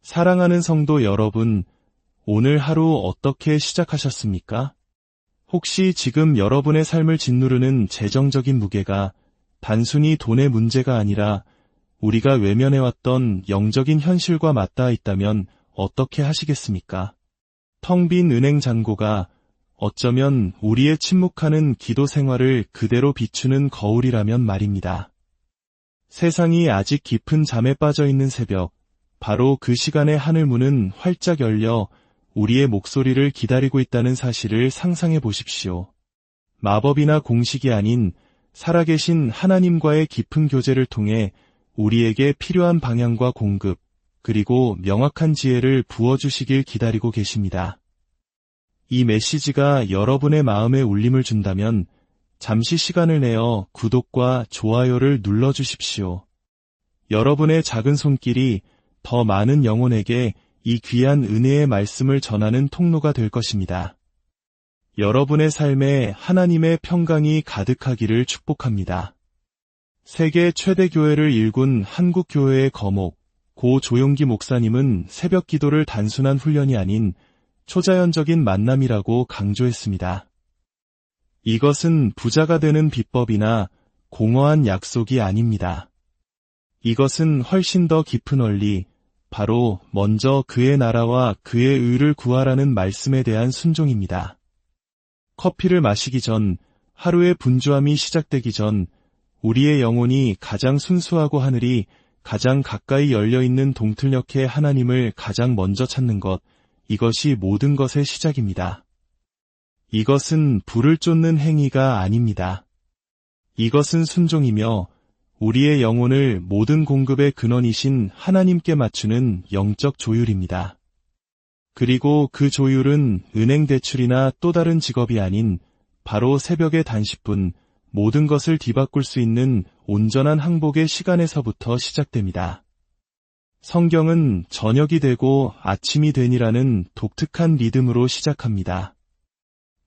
사랑하는 성도 여러분, 오늘 하루 어떻게 시작하셨습니까? 혹시 지금 여러분의 삶을 짓누르는 재정적인 무게가 단순히 돈의 문제가 아니라 우리가 외면해왔던 영적인 현실과 맞닿아 있다면 어떻게 하시겠습니까? 텅 빈 은행 잔고가 어쩌면 우리의 침묵하는 기도 생활을 그대로 비추는 거울이라면 말입니다. 세상이 아직 깊은 잠에 빠져 있는 새벽, 바로 그 시간에 하늘 문은 활짝 열려 우리의 목소리를 기다리고 있다는 사실을 상상해 보십시오. 마법이나 공식이 아닌 살아계신 하나님과의 깊은 교제를 통해 우리에게 필요한 방향과 공급, 그리고 명확한 지혜를 부어주시길 기다리고 계십니다. 이 메시지가 여러분의 마음에 울림을 준다면 잠시 시간을 내어 구독과 좋아요를 눌러주십시오. 여러분의 작은 손길이 더 많은 영혼에게 이 귀한 은혜의 말씀을 전하는 통로가 될 것입니다. 여러분의 삶에 하나님의 평강이 가득하기를 축복합니다. 세계 최대 교회를 일군 한국교회의 거목, 고 조용기 목사님은 새벽 기도를 단순한 훈련이 아닌 초자연적인 만남이라고 강조했습니다. 이것은 부자가 되는 비법이나 공허한 약속이 아닙니다. 이것은 훨씬 더 깊은 원리, 바로 먼저 그의 나라와 그의 의를 구하라는 말씀에 대한 순종입니다. 커피를 마시기 전, 하루의 분주함이 시작되기 전, 우리의 영혼이 가장 순수하고 하늘이 가장 가까이 열려있는 동틀녘의 하나님을 가장 먼저 찾는 것, 이것이 모든 것의 시작입니다. 이것은 불을 쫓는 행위가 아닙니다. 이것은 순종이며 우리의 영혼을 모든 공급의 근원이신 하나님께 맞추는 영적 조율입니다. 그리고 그 조율은 은행 대출이나 또 다른 직업이 아닌 바로 새벽의 단식분, 모든 것을 뒤바꿀 수 있는 온전한 항복의 시간에서부터 시작됩니다. 성경은 저녁이 되고 아침이 되니라는 독특한 리듬으로 시작합니다.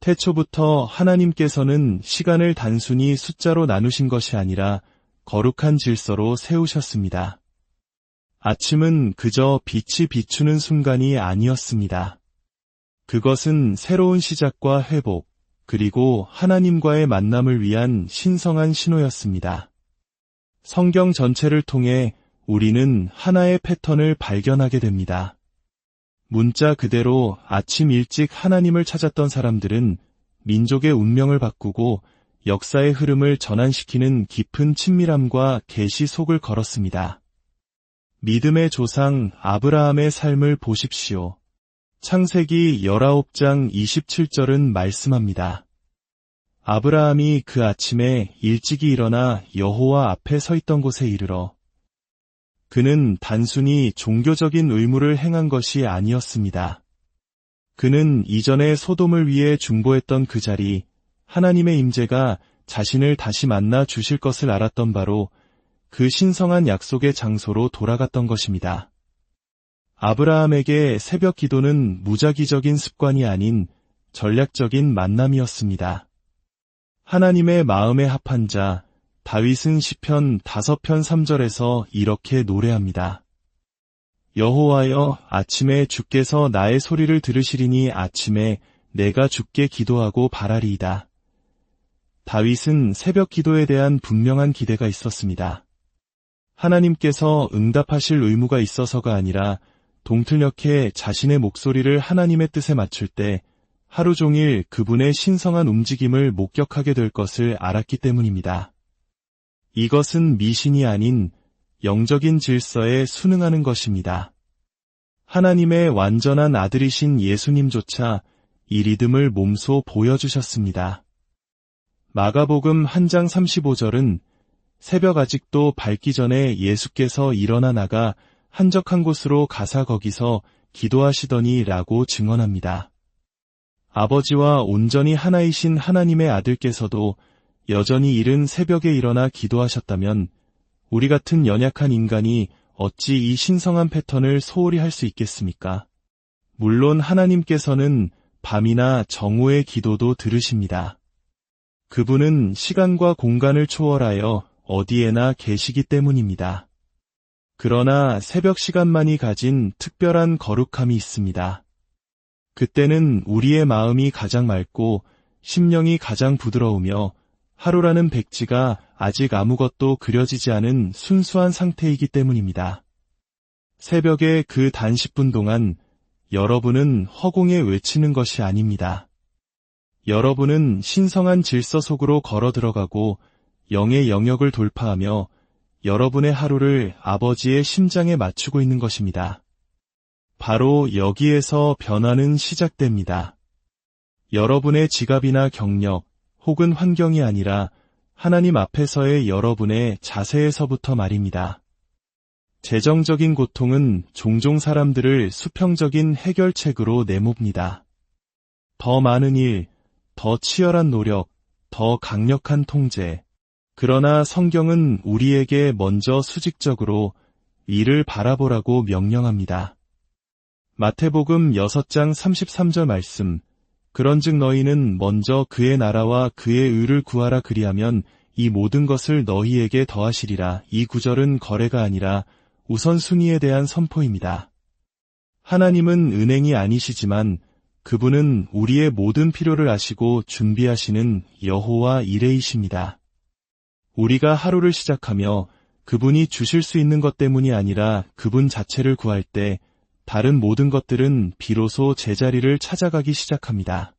태초부터 하나님께서는 시간을 단순히 숫자로 나누신 것이 아니라 거룩한 질서로 세우셨습니다. 아침은 그저 빛이 비추는 순간이 아니었습니다. 그것은 새로운 시작과 회복, 그리고 하나님과의 만남을 위한 신성한 신호였습니다. 성경 전체를 통해 우리는 하나의 패턴을 발견하게 됩니다. 문자 그대로 아침 일찍 하나님을 찾았던 사람들은 민족의 운명을 바꾸고 역사의 흐름을 전환시키는 깊은 친밀함과 계시 속을 걸었습니다. 믿음의 조상 아브라함의 삶을 보십시오. 창세기 19장 27절은 말씀합니다. 아브라함이 그 아침에 일찍이 일어나 여호와 앞에 서 있던 곳에 이르러 그는 단순히 종교적인 의무를 행한 것이 아니었습니다. 그는 이전에 소돔을 위해 중보했던 그 자리, 하나님의 임재가 자신을 다시 만나 주실 것을 알았던 바로 그 신성한 약속의 장소로 돌아갔던 것입니다. 아브라함에게 새벽 기도는 무작위적인 습관이 아닌 전략적인 만남이었습니다. 하나님의 마음에 합한 자, 다윗은 시편 5편 3절에서 이렇게 노래합니다. 여호와여, 아침에 주께서 나의 소리를 들으시리니 아침에 내가 주께 기도하고 바라리이다. 다윗은 새벽 기도에 대한 분명한 기대가 있었습니다. 하나님께서 응답하실 의무가 있어서가 아니라 동틀녘에 자신의 목소리를 하나님의 뜻에 맞출 때 하루 종일 그분의 신성한 움직임을 목격하게 될 것을 알았기 때문입니다. 이것은 미신이 아닌 영적인 질서에 순응하는 것입니다. 하나님의 완전한 아들이신 예수님조차 이 리듬을 몸소 보여주셨습니다. 마가복음 1장 35절은 새벽 아직도 밝기 전에 예수께서 일어나 나가 한적한 곳으로 가사 거기서 기도하시더니 라고 증언합니다. 아버지와 온전히 하나이신 하나님의 아들께서도 여전히 이른 새벽에 일어나 기도하셨다면 우리 같은 연약한 인간이 어찌 이 신성한 패턴을 소홀히 할 수 있겠습니까? 물론 하나님께서는 밤이나 정오의 기도도 들으십니다. 그분은 시간과 공간을 초월하여 어디에나 계시기 때문입니다. 그러나 새벽 시간만이 가진 특별한 거룩함이 있습니다. 그때는 우리의 마음이 가장 맑고 심령이 가장 부드러우며 하루라는 백지가 아직 아무것도 그려지지 않은 순수한 상태이기 때문입니다. 새벽의 그 단 10분 동안 여러분은 허공에 외치는 것이 아닙니다. 여러분은 신성한 질서 속으로 걸어 들어가고 영의 영역을 돌파하며 여러분의 하루를 아버지의 심장에 맞추고 있는 것입니다. 바로 여기에서 변화는 시작됩니다. 여러분의 지갑이나 경력 혹은 환경이 아니라 하나님 앞에서의 여러분의 자세에서부터 말입니다. 재정적인 고통은 종종 사람들을 수평적인 해결책으로 내몹니다. 더 많은 일, 더 치열한 노력, 더 강력한 통제. 그러나 성경은 우리에게 먼저 수직적으로 이를 바라보라고 명령합니다. 마태복음 6장 33절 말씀. 그런즉 너희는 먼저 그의 나라와 그의 의를 구하라 그리하면 이 모든 것을 너희에게 더하시리라. 이 구절은 거래가 아니라 우선순위에 대한 선포입니다. 하나님은 은행이 아니시지만 그분은 우리의 모든 필요를 아시고 준비하시는 여호와 이레이십니다. 우리가 하루를 시작하며 그분이 주실 수 있는 것 때문이 아니라 그분 자체를 구할 때 다른 모든 것들은 비로소 제자리를 찾아가기 시작합니다.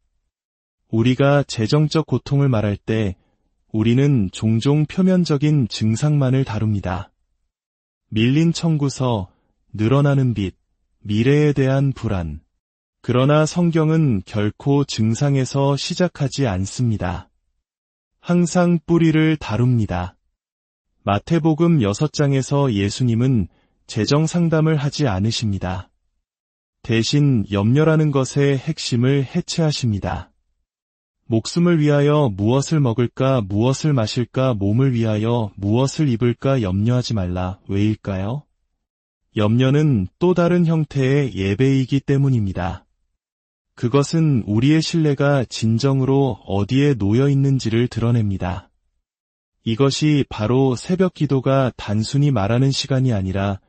우리가 재정적 고통을 말할 때 우리는 종종 표면적인 증상만을 다룹니다. 밀린 청구서, 늘어나는 빚, 미래에 대한 불안. 그러나 성경은 결코 증상에서 시작하지 않습니다. 항상 뿌리를 다룹니다. 마태복음 6장에서 예수님은 재정 상담을 하지 않으십니다. 대신 염려라는 것의 핵심을 해체하십니다. 목숨을 위하여 무엇을 먹을까, 무엇을 마실까, 몸을 위하여 무엇을 입을까 염려하지 말라. 왜일까요? 염려는 또 다른 형태의 예배이기 때문입니다. 그것은 우리의 신뢰가 진정으로 어디에 놓여 있는지를 드러냅니다. 이것이 바로 새벽 기도가 단순히 말하는 시간이 아니라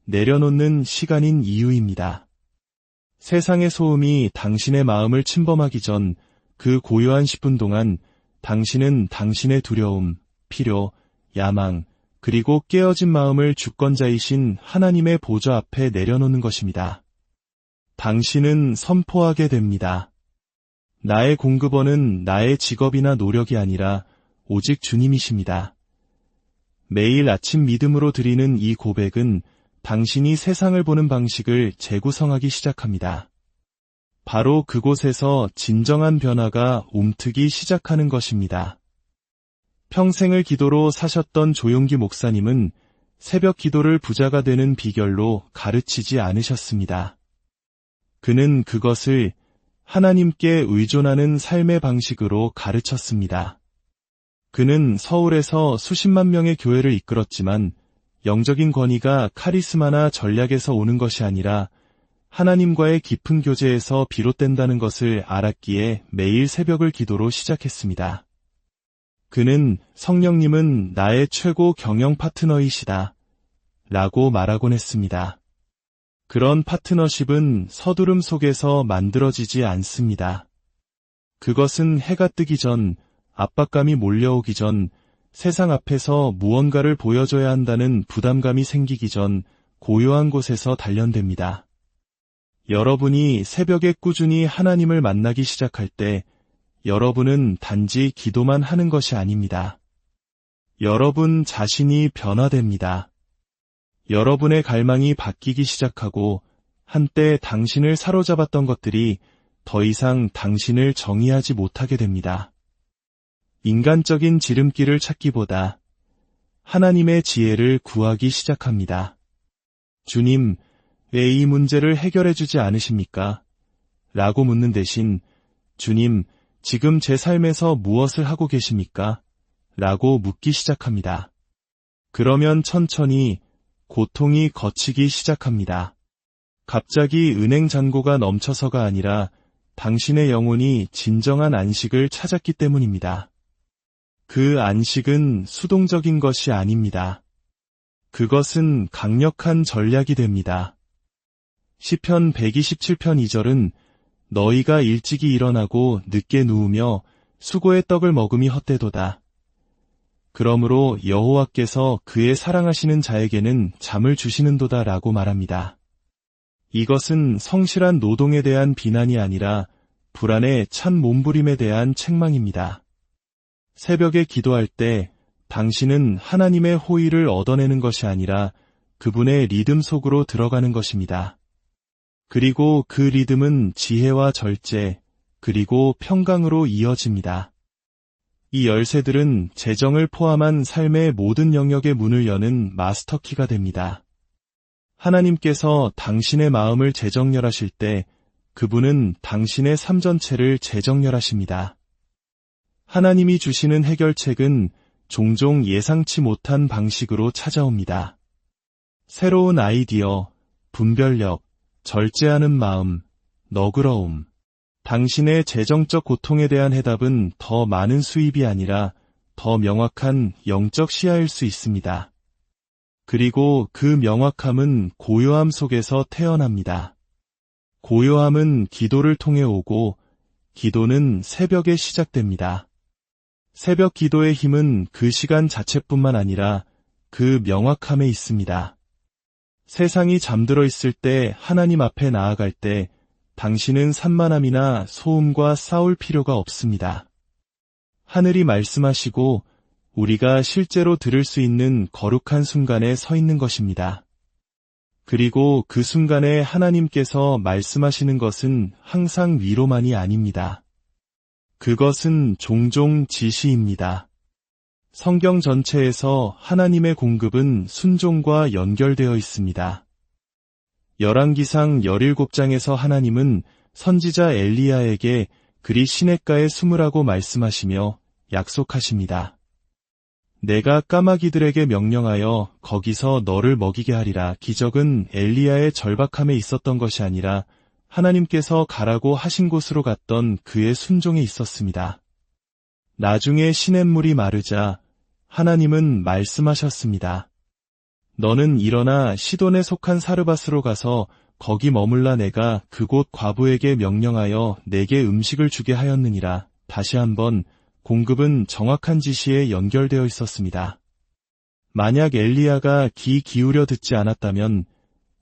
내려놓는 시간인 이유입니다. 세상의 소음이 당신의 마음을 침범하기 전 그 고요한 10분 동안 당신은 당신의 두려움, 필요, 야망, 그리고 깨어진 마음을 주권자이신 하나님의 보좌 앞에 내려놓는 것입니다. 당신은 선포하게 됩니다. 나의 공급원은 나의 직업이나 노력이 아니라 오직 주님이십니다. 매일 아침 믿음으로 드리는 이 고백은 당신이 세상을 보는 방식을 재구성하기 시작합니다. 바로 그곳에서 진정한 변화가 움트기 시작하는 것입니다. 평생을 기도로 사셨던 조용기 목사님은 새벽 기도를 부자가 되는 비결로 가르치지 않으셨습니다. 그는 그것을 하나님께 의존하는 삶의 방식으로 가르쳤습니다. 그는 서울에서 수십만 명의 교회를 이끌었지만 영적인 권위가 카리스마나 전략에서 오는 것이 아니라 하나님과의 깊은 교제에서 비롯된다는 것을 알았기에 매일 새벽을 기도로 시작했습니다. 그는 성령님은 나의 최고 경영 파트너이시다 라고 말하곤 했습니다. 그런 파트너십은 서두름 속에서 만들어지지 않습니다. 그것은 해가 뜨기 전, 압박감이 몰려오기 전, 세상 앞에서 무언가를 보여줘야 한다는 부담감이 생기기 전 고요한 곳에서 단련됩니다. 여러분이 새벽에 꾸준히 하나님을 만나기 시작할 때 여러분은 단지 기도만 하는 것이 아닙니다. 여러분 자신이 변화됩니다. 여러분의 갈망이 바뀌기 시작하고 한때 당신을 사로잡았던 것들이 더 이상 당신을 정의하지 못하게 됩니다. 인간적인 지름길을 찾기보다 하나님의 지혜를 구하기 시작합니다. 주님, 왜 이 문제를 해결해 주지 않으십니까? 라고 묻는 대신 주님, 지금 제 삶에서 무엇을 하고 계십니까? 라고 묻기 시작합니다. 그러면 천천히 고통이 걷히기 시작합니다. 갑자기 은행 잔고가 넘쳐서가 아니라 당신의 영혼이 진정한 안식을 찾았기 때문입니다. 그 안식은 수동적인 것이 아닙니다. 그것은 강력한 전략이 됩니다. 시편 127편 2절은 너희가 일찍이 일어나고 늦게 누우며 수고의 떡을 먹음이 헛되도다. 그러므로 여호와께서 그의 사랑하시는 자에게는 잠을 주시는도다 라고 말합니다. 이것은 성실한 노동에 대한 비난이 아니라 불안의 찬 몸부림에 대한 책망입니다. 새벽에 기도할 때 당신은 하나님의 호의를 얻어내는 것이 아니라 그분의 리듬 속으로 들어가는 것입니다. 그리고 그 리듬은 지혜와 절제, 그리고 평강으로 이어집니다. 이 열쇠들은 재정을 포함한 삶의 모든 영역의 문을 여는 마스터키가 됩니다. 하나님께서 당신의 마음을 재정렬하실 때 그분은 당신의 삶 전체를 재정렬하십니다. 하나님이 주시는 해결책은 종종 예상치 못한 방식으로 찾아옵니다. 새로운 아이디어, 분별력, 절제하는 마음, 너그러움. 당신의 재정적 고통에 대한 해답은 더 많은 수입이 아니라 더 명확한 영적 시야일 수 있습니다. 그리고 그 명확함은 고요함 속에서 태어납니다. 고요함은 기도를 통해 오고 기도는 새벽에 시작됩니다. 새벽 기도의 힘은 그 시간 자체뿐만 아니라 그 명확함에 있습니다. 세상이 잠들어 있을 때 하나님 앞에 나아갈 때 당신은 산만함이나 소음과 싸울 필요가 없습니다. 하늘이 말씀하시고 우리가 실제로 들을 수 있는 거룩한 순간에 서 있는 것입니다. 그리고 그 순간에 하나님께서 말씀하시는 것은 항상 위로만이 아닙니다. 그것은 종종 지시입니다. 성경 전체에서 하나님의 공급은 순종과 연결되어 있습니다. 열왕기상 17장에서 하나님은 선지자 엘리야에게 그리 시냇가에 숨으라고 말씀하시며 약속하십니다. 내가 까마귀들에게 명령하여 거기서 너를 먹이게 하리라. 기적은 엘리야의 절박함에 있었던 것이 아니라 하나님께서 가라고 하신 곳으로 갔던 그의 순종에 있었습니다. 나중에 시냇물이 마르자 하나님은 말씀하셨습니다. 너는 일어나 시돈에 속한 사르밧으로 가서 거기 머물라. 내가 그곳 과부에게 명령하여 내게 음식을 주게 하였느니라. 다시 한번 공급은 정확한 지시에 연결되어 있었습니다. 만약 엘리야가 귀 기울여 듣지 않았다면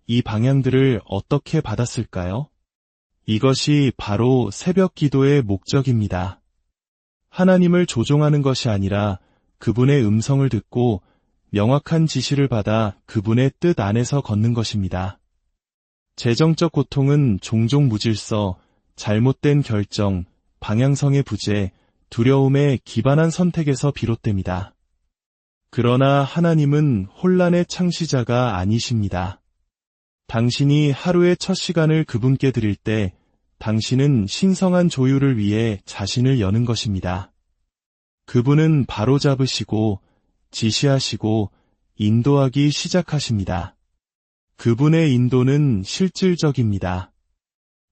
이 방향들을 어떻게 받았을까요? 이것이 바로 새벽 기도의 목적입니다. 하나님을 조종하는 것이 아니라 그분의 음성을 듣고 명확한 지시를 받아 그분의 뜻 안에서 걷는 것입니다. 재정적 고통은 종종 무질서, 잘못된 결정, 방향성의 부재, 두려움에 기반한 선택에서 비롯됩니다. 그러나 하나님은 혼란의 창시자가 아니십니다. 당신이 하루의 첫 시간을 그분께 드릴 때 당신은 신성한 조율을 위해 자신을 여는 것입니다. 그분은 바로잡으시고 지시하시고 인도하기 시작하십니다. 그분의 인도는 실질적입니다.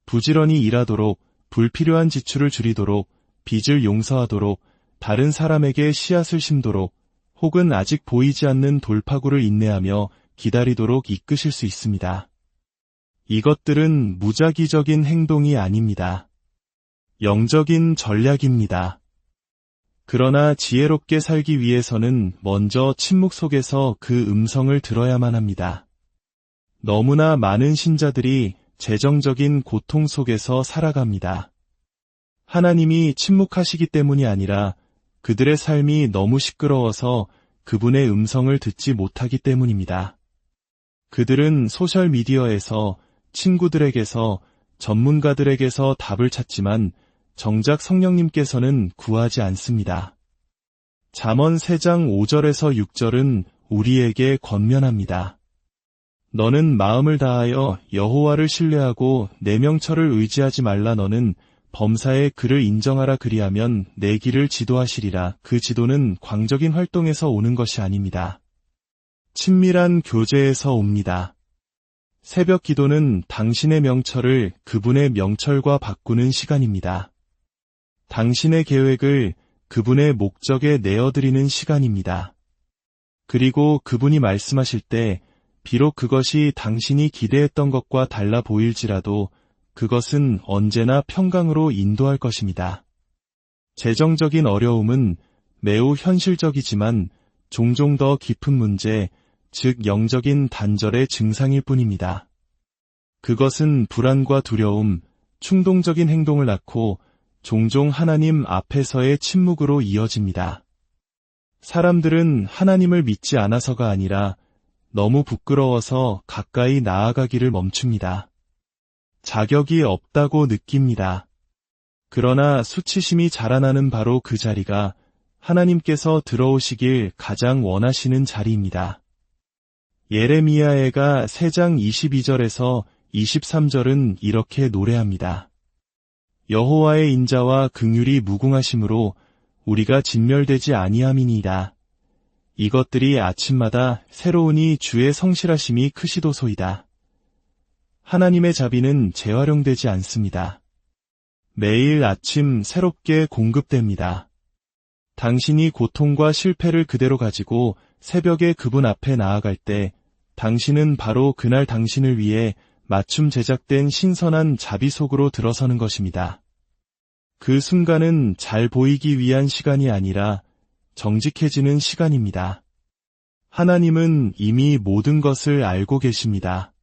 부지런히 일하도록, 불필요한 지출을 줄이도록, 빚을 용서하도록, 다른 사람에게 씨앗을 심도록, 혹은 아직 보이지 않는 돌파구를 인내하며 기다리도록 이끄실 수 있습니다. 이것들은 무작위적인 행동이 아닙니다. 영적인 전략입니다. 그러나 지혜롭게 살기 위해서는 먼저 침묵 속에서 그 음성을 들어야만 합니다. 너무나 많은 신자들이 재정적인 고통 속에서 살아갑니다. 하나님이 침묵하시기 때문이 아니라 그들의 삶이 너무 시끄러워서 그분의 음성을 듣지 못하기 때문입니다. 그들은 소셜미디어에서, 친구들에게서, 전문가들에게서 답을 찾지만 정작 성령님께서는 구하지 않습니다. 잠언 3장 5절에서 6절은 우리에게 권면합니다. 너는 마음을 다하여 여호와를 신뢰하고 내 명철을 의지하지 말라. 너는 범사에 그를 인정하라. 그리하면 내 길을 지도하시리라. 그 지도는 광적인 활동에서 오는 것이 아닙니다. 친밀한 교제에서 옵니다. 새벽 기도는 당신의 명철을 그분의 명철과 바꾸는 시간입니다. 당신의 계획을 그분의 목적에 내어드리는 시간입니다. 그리고 그분이 말씀하실 때 비록 그것이 당신이 기대했던 것과 달라 보일지라도 그것은 언제나 평강으로 인도할 것입니다. 재정적인 어려움은 매우 현실적이지만 종종 더 깊은 문제, 즉 영적인 단절의 증상일 뿐입니다. 그것은 불안과 두려움, 충동적인 행동을 낳고 종종 하나님 앞에서의 침묵으로 이어집니다. 사람들은 하나님을 믿지 않아서가 아니라 너무 부끄러워서 가까이 나아가기를 멈춥니다. 자격이 없다고 느낍니다. 그러나 수치심이 자라나는 바로 그 자리가 하나님께서 들어오시길 가장 원하시는 자리입니다. 예레미야애가 3장 22절에서 23절은 이렇게 노래합니다. 여호와의 인자와 긍휼이 무궁하심으로 우리가 진멸되지 아니함이니이다. 이것들이 아침마다 새로우니 주의 성실하심이 크시도소이다. 하나님의 자비는 재활용되지 않습니다. 매일 아침 새롭게 공급됩니다. 당신이 고통과 실패를 그대로 가지고 새벽에 그분 앞에 나아갈 때 당신은 바로 그날 당신을 위해 맞춤 제작된 신선한 자비 속으로 들어서는 것입니다. 그 순간은 잘 보이기 위한 시간이 아니라 정직해지는 시간입니다. 하나님은 이미 모든 것을 알고 계십니다.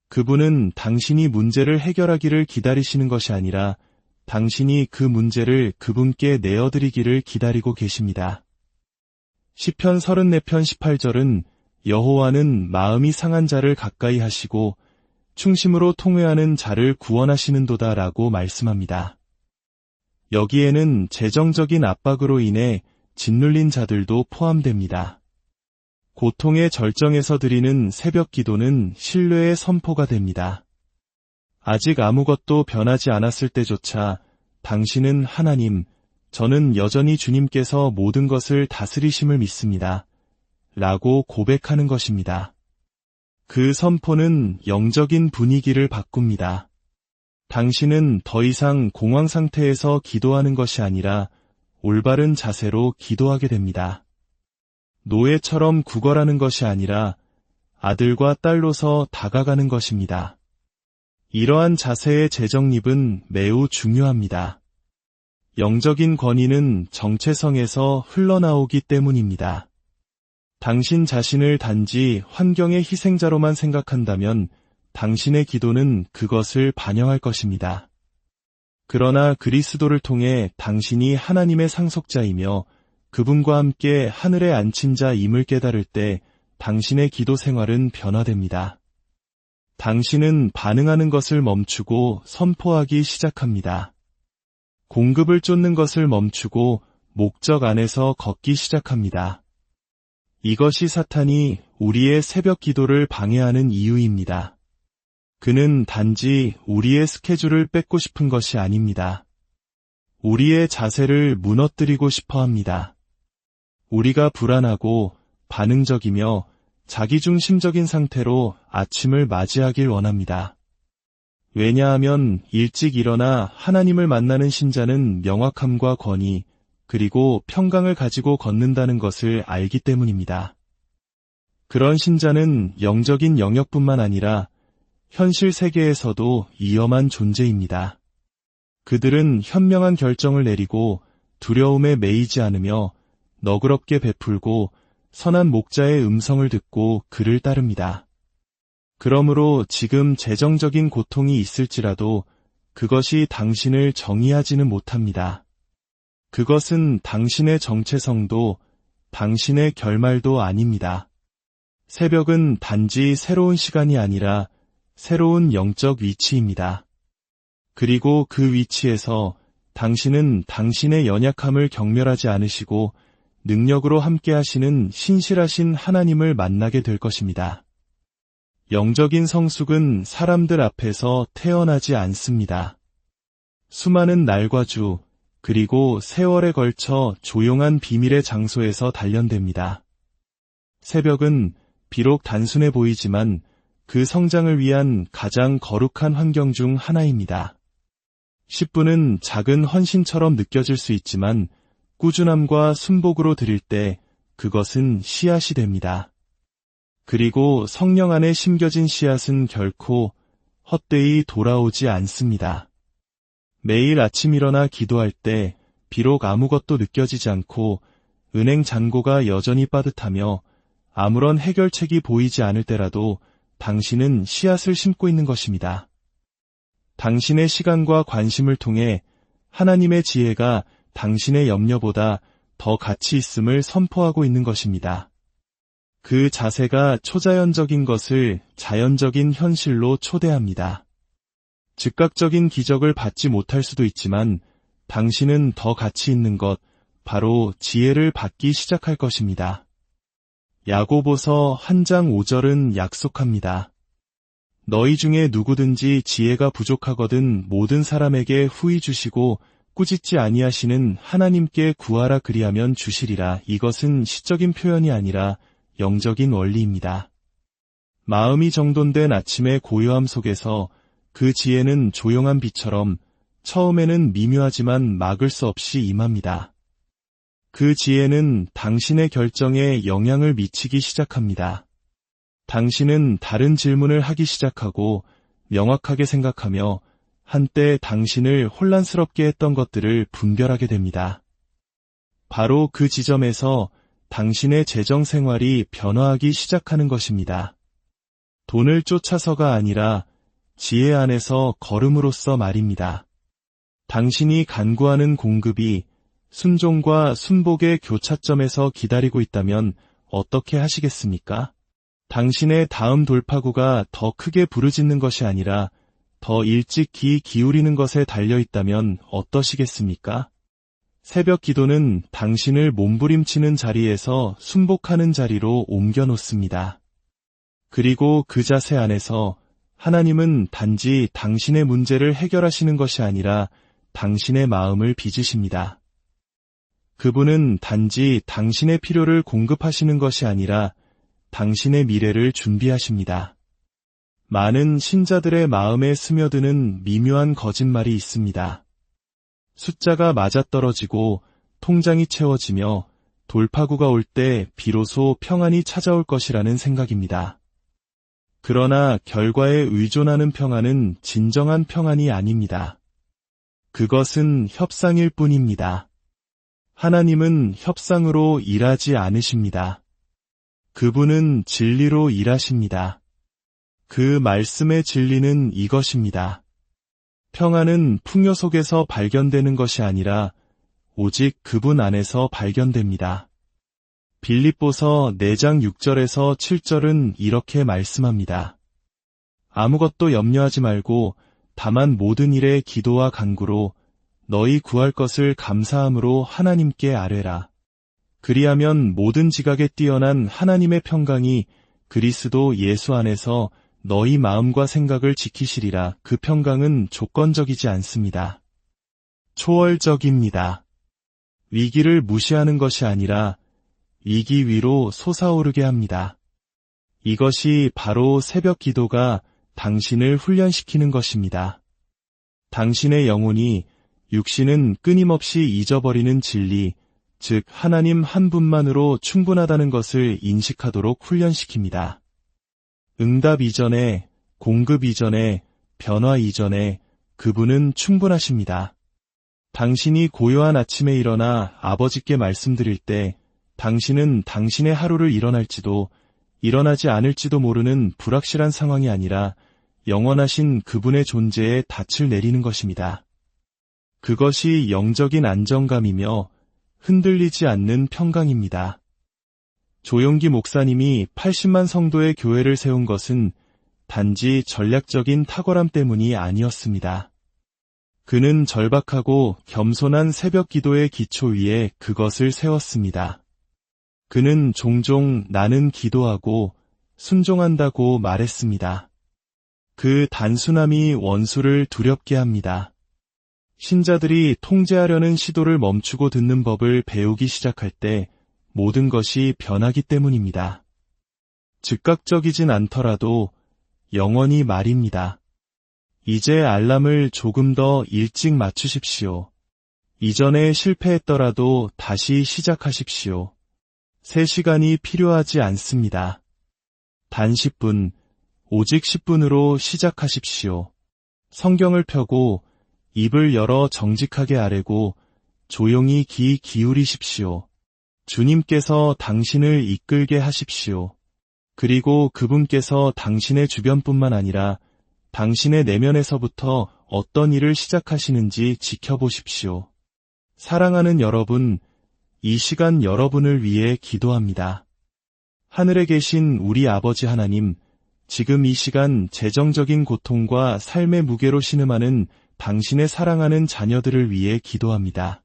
그분은 당신이 문제를 해결하기를 기다리시는 것이 아니라 당신이 그 문제를 그분께 내어드리기를 기다리고 계십니다. 시편 34편 18절은 여호와는 마음이 상한 자를 가까이 하시고 충심으로 통회하는 자를 구원하시는도다 라고 말씀합니다. 여기에는 재정적인 압박으로 인해 짓눌린 자들도 포함됩니다. 고통의 절정에서 드리는 새벽 기도는 신뢰의 선포가 됩니다. 아직 아무것도 변하지 않았을 때조차 당신은 하나님, 저는 여전히 주님께서 모든 것을 다스리심을 믿습니다. 라고 고백하는 것입니다. 그 선포는 영적인 분위기를 바꿉니다. 당신은 더 이상 공황 상태에서 기도하는 것이 아니라 올바른 자세로 기도하게 됩니다. 노예처럼 구걸하는 것이 아니라 아들과 딸로서 다가가는 것입니다. 이러한 자세의 재정립은 매우 중요합니다. 영적인 권위는 정체성에서 흘러나오기 때문입니다. 당신 자신을 단지 환경의 희생자로만 생각한다면 당신의 기도는 그것을 반영할 것입니다. 그러나 그리스도를 통해 당신이 하나님의 상속자이며 그분과 함께 하늘에 앉힌 자임을 깨달을 때 당신의 기도 생활은 변화됩니다. 당신은 반응하는 것을 멈추고 선포하기 시작합니다. 공급을 쫓는 것을 멈추고 목적 안에서 걷기 시작합니다. 이것이 사탄이 우리의 새벽 기도를 방해하는 이유입니다. 그는 단지 우리의 스케줄을 뺏고 싶은 것이 아닙니다. 우리의 자세를 무너뜨리고 싶어 합니다. 우리가 불안하고 반응적이며 자기중심적인 상태로 아침을 맞이하길 원합니다. 왜냐하면 일찍 일어나 하나님을 만나는 신자는 명확함과 권위, 그리고 평강을 가지고 걷는다는 것을 알기 때문입니다. 그런 신자는 영적인 영역뿐만 아니라 현실 세계에서도 위험한 존재입니다. 그들은 현명한 결정을 내리고 두려움에 매이지 않으며 너그럽게 베풀고 선한 목자의 음성을 듣고 그를 따릅니다. 그러므로 지금 재정적인 고통이 있을지라도 그것이 당신을 정의하지는 못합니다. 그것은 당신의 정체성도 당신의 결말도 아닙니다. 새벽은 단지 새로운 시간이 아니라 새로운 영적 위치입니다. 그리고 그 위치에서 당신은 당신의 연약함을 경멸하지 않으시고 능력으로 함께 하시는 신실하신 하나님을 만나게 될 것입니다. 영적인 성숙은 사람들 앞에서 태어나지 않습니다. 수많은 날과 주, 그리고 세월에 걸쳐 조용한 비밀의 장소에서 단련됩니다. 새벽은 비록 단순해 보이지만 그 성장을 위한 가장 거룩한 환경 중 하나입니다. 10분은 작은 헌신처럼 느껴질 수 있지만 꾸준함과 순복으로 드릴 때 그것은 씨앗이 됩니다. 그리고 성령 안에 심겨진 씨앗은 결코 헛되이 돌아오지 않습니다. 매일 아침 일어나 기도할 때 비록 아무것도 느껴지지 않고 은행 잔고가 여전히 빠듯하며 아무런 해결책이 보이지 않을 때라도 당신은 씨앗을 심고 있는 것입니다. 당신의 시간과 관심을 통해 하나님의 지혜가 당신의 염려보다 더 가치 있음을 선포하고 있는 것입니다. 그 자세가 초자연적인 것을 자연적인 현실로 초대합니다. 즉각적인 기적을 받지 못할 수도 있지만 당신은 더 가치 있는 것, 바로 지혜를 받기 시작할 것입니다. 야고보서 1장 5절은 약속합니다. 너희 중에 누구든지 지혜가 부족하거든 모든 사람에게 후히 주시고 꾸짖지 아니하시는 하나님께 구하라 그리하면 주시리라. 이것은 시적인 표현이 아니라 영적인 원리입니다. 마음이 정돈된 아침의 고요함 속에서 그 지혜는 조용한 비처럼 처음에는 미묘하지만 막을 수 없이 임합니다. 그 지혜는 당신의 결정에 영향을 미치기 시작합니다. 당신은 다른 질문을 하기 시작하고 명확하게 생각하며 한때 당신을 혼란스럽게 했던 것들을 분별하게 됩니다. 바로 그 지점에서 당신의 재정 생활이 변화하기 시작하는 것입니다. 돈을 쫓아서가 아니라 지혜 안에서 걸음으로써 말입니다. 당신이 간구하는 공급이 순종과 순복의 교차점에서 기다리고 있다면 어떻게 하시겠습니까? 당신의 다음 돌파구가 더 크게 부르짖는 것이 아니라 더 일찍 귀 기울이는 것에 달려있다면 어떠시겠습니까? 새벽 기도는 당신을 몸부림치는 자리에서 순복하는 자리로 옮겨놓습니다. 그리고 그 자세 안에서 하나님은 단지 당신의 문제를 해결하시는 것이 아니라 당신의 마음을 빚으십니다. 그분은 단지 당신의 필요를 공급하시는 것이 아니라 당신의 미래를 준비하십니다. 많은 신자들의 마음에 스며드는 미묘한 거짓말이 있습니다. 숫자가 맞아떨어지고 통장이 채워지며 돌파구가 올 때 비로소 평안이 찾아올 것이라는 생각입니다. 그러나 결과에 의존하는 평안은 진정한 평안이 아닙니다. 그것은 협상일 뿐입니다. 하나님은 협상으로 일하지 않으십니다. 그분은 진리로 일하십니다. 그 말씀의 진리는 이것입니다. 평안은 풍요 속에서 발견되는 것이 아니라 오직 그분 안에서 발견됩니다. 빌립보서 4장 6절에서 7절은 이렇게 말씀합니다. 아무것도 염려하지 말고 다만 모든 일에 기도와 간구로 너희 구할 것을 감사함으로 하나님께 아뢰라. 그리하면 모든 지각에 뛰어난 하나님의 평강이 그리스도 예수 안에서 너희 마음과 생각을 지키시리라. 그 평강은 조건적이지 않습니다. 초월적입니다. 위기를 무시하는 것이 아니라 위기 위로 솟아오르게 합니다. 이것이 바로 새벽 기도가 당신을 훈련시키는 것입니다. 당신의 영혼이 육신은 끊임없이 잊어버리는 진리, 즉 하나님 한 분만으로 충분하다는 것을 인식하도록 훈련시킵니다. 응답 이전에, 공급 이전에, 변화 이전에 그분은 충분하십니다. 당신이 고요한 아침에 일어나 아버지께 말씀드릴 때 당신은 당신의 하루를 일어날지도 일어나지 않을지도 모르는 불확실한 상황이 아니라 영원하신 그분의 존재에 닻을 내리는 것입니다. 그것이 영적인 안정감이며 흔들리지 않는 평강입니다. 조용기 목사님이 80만 성도의 교회를 세운 것은 단지 전략적인 탁월함 때문이 아니었습니다. 그는 절박하고 겸손한 새벽 기도의 기초 위에 그것을 세웠습니다. 그는 종종 나는 기도하고 순종한다고 말했습니다. 그 단순함이 원수를 두렵게 합니다. 신자들이 통제하려는 시도를 멈추고 듣는 법을 배우기 시작할 때 모든 것이 변하기 때문입니다. 즉각적이진 않더라도 영원히 말입니다. 이제 알람을 조금 더 일찍 맞추십시오. 이전에 실패했더라도 다시 시작하십시오. 3시간이 필요하지 않습니다. 단 10분, 오직 10분으로 시작하십시오. 성경을 펴고 입을 열어 정직하게 아뢰고 조용히 귀 기울이십시오. 주님께서 당신을 이끌게 하십시오. 그리고 그분께서 당신의 주변뿐만 아니라 당신의 내면에서부터 어떤 일을 시작하시는지 지켜보십시오. 사랑하는 여러분, 이 시간 여러분을 위해 기도합니다. 하늘에 계신 우리 아버지 하나님, 지금 이 시간 재정적인 고통과 삶의 무게로 신음하는 당신의 사랑하는 자녀들을 위해 기도합니다.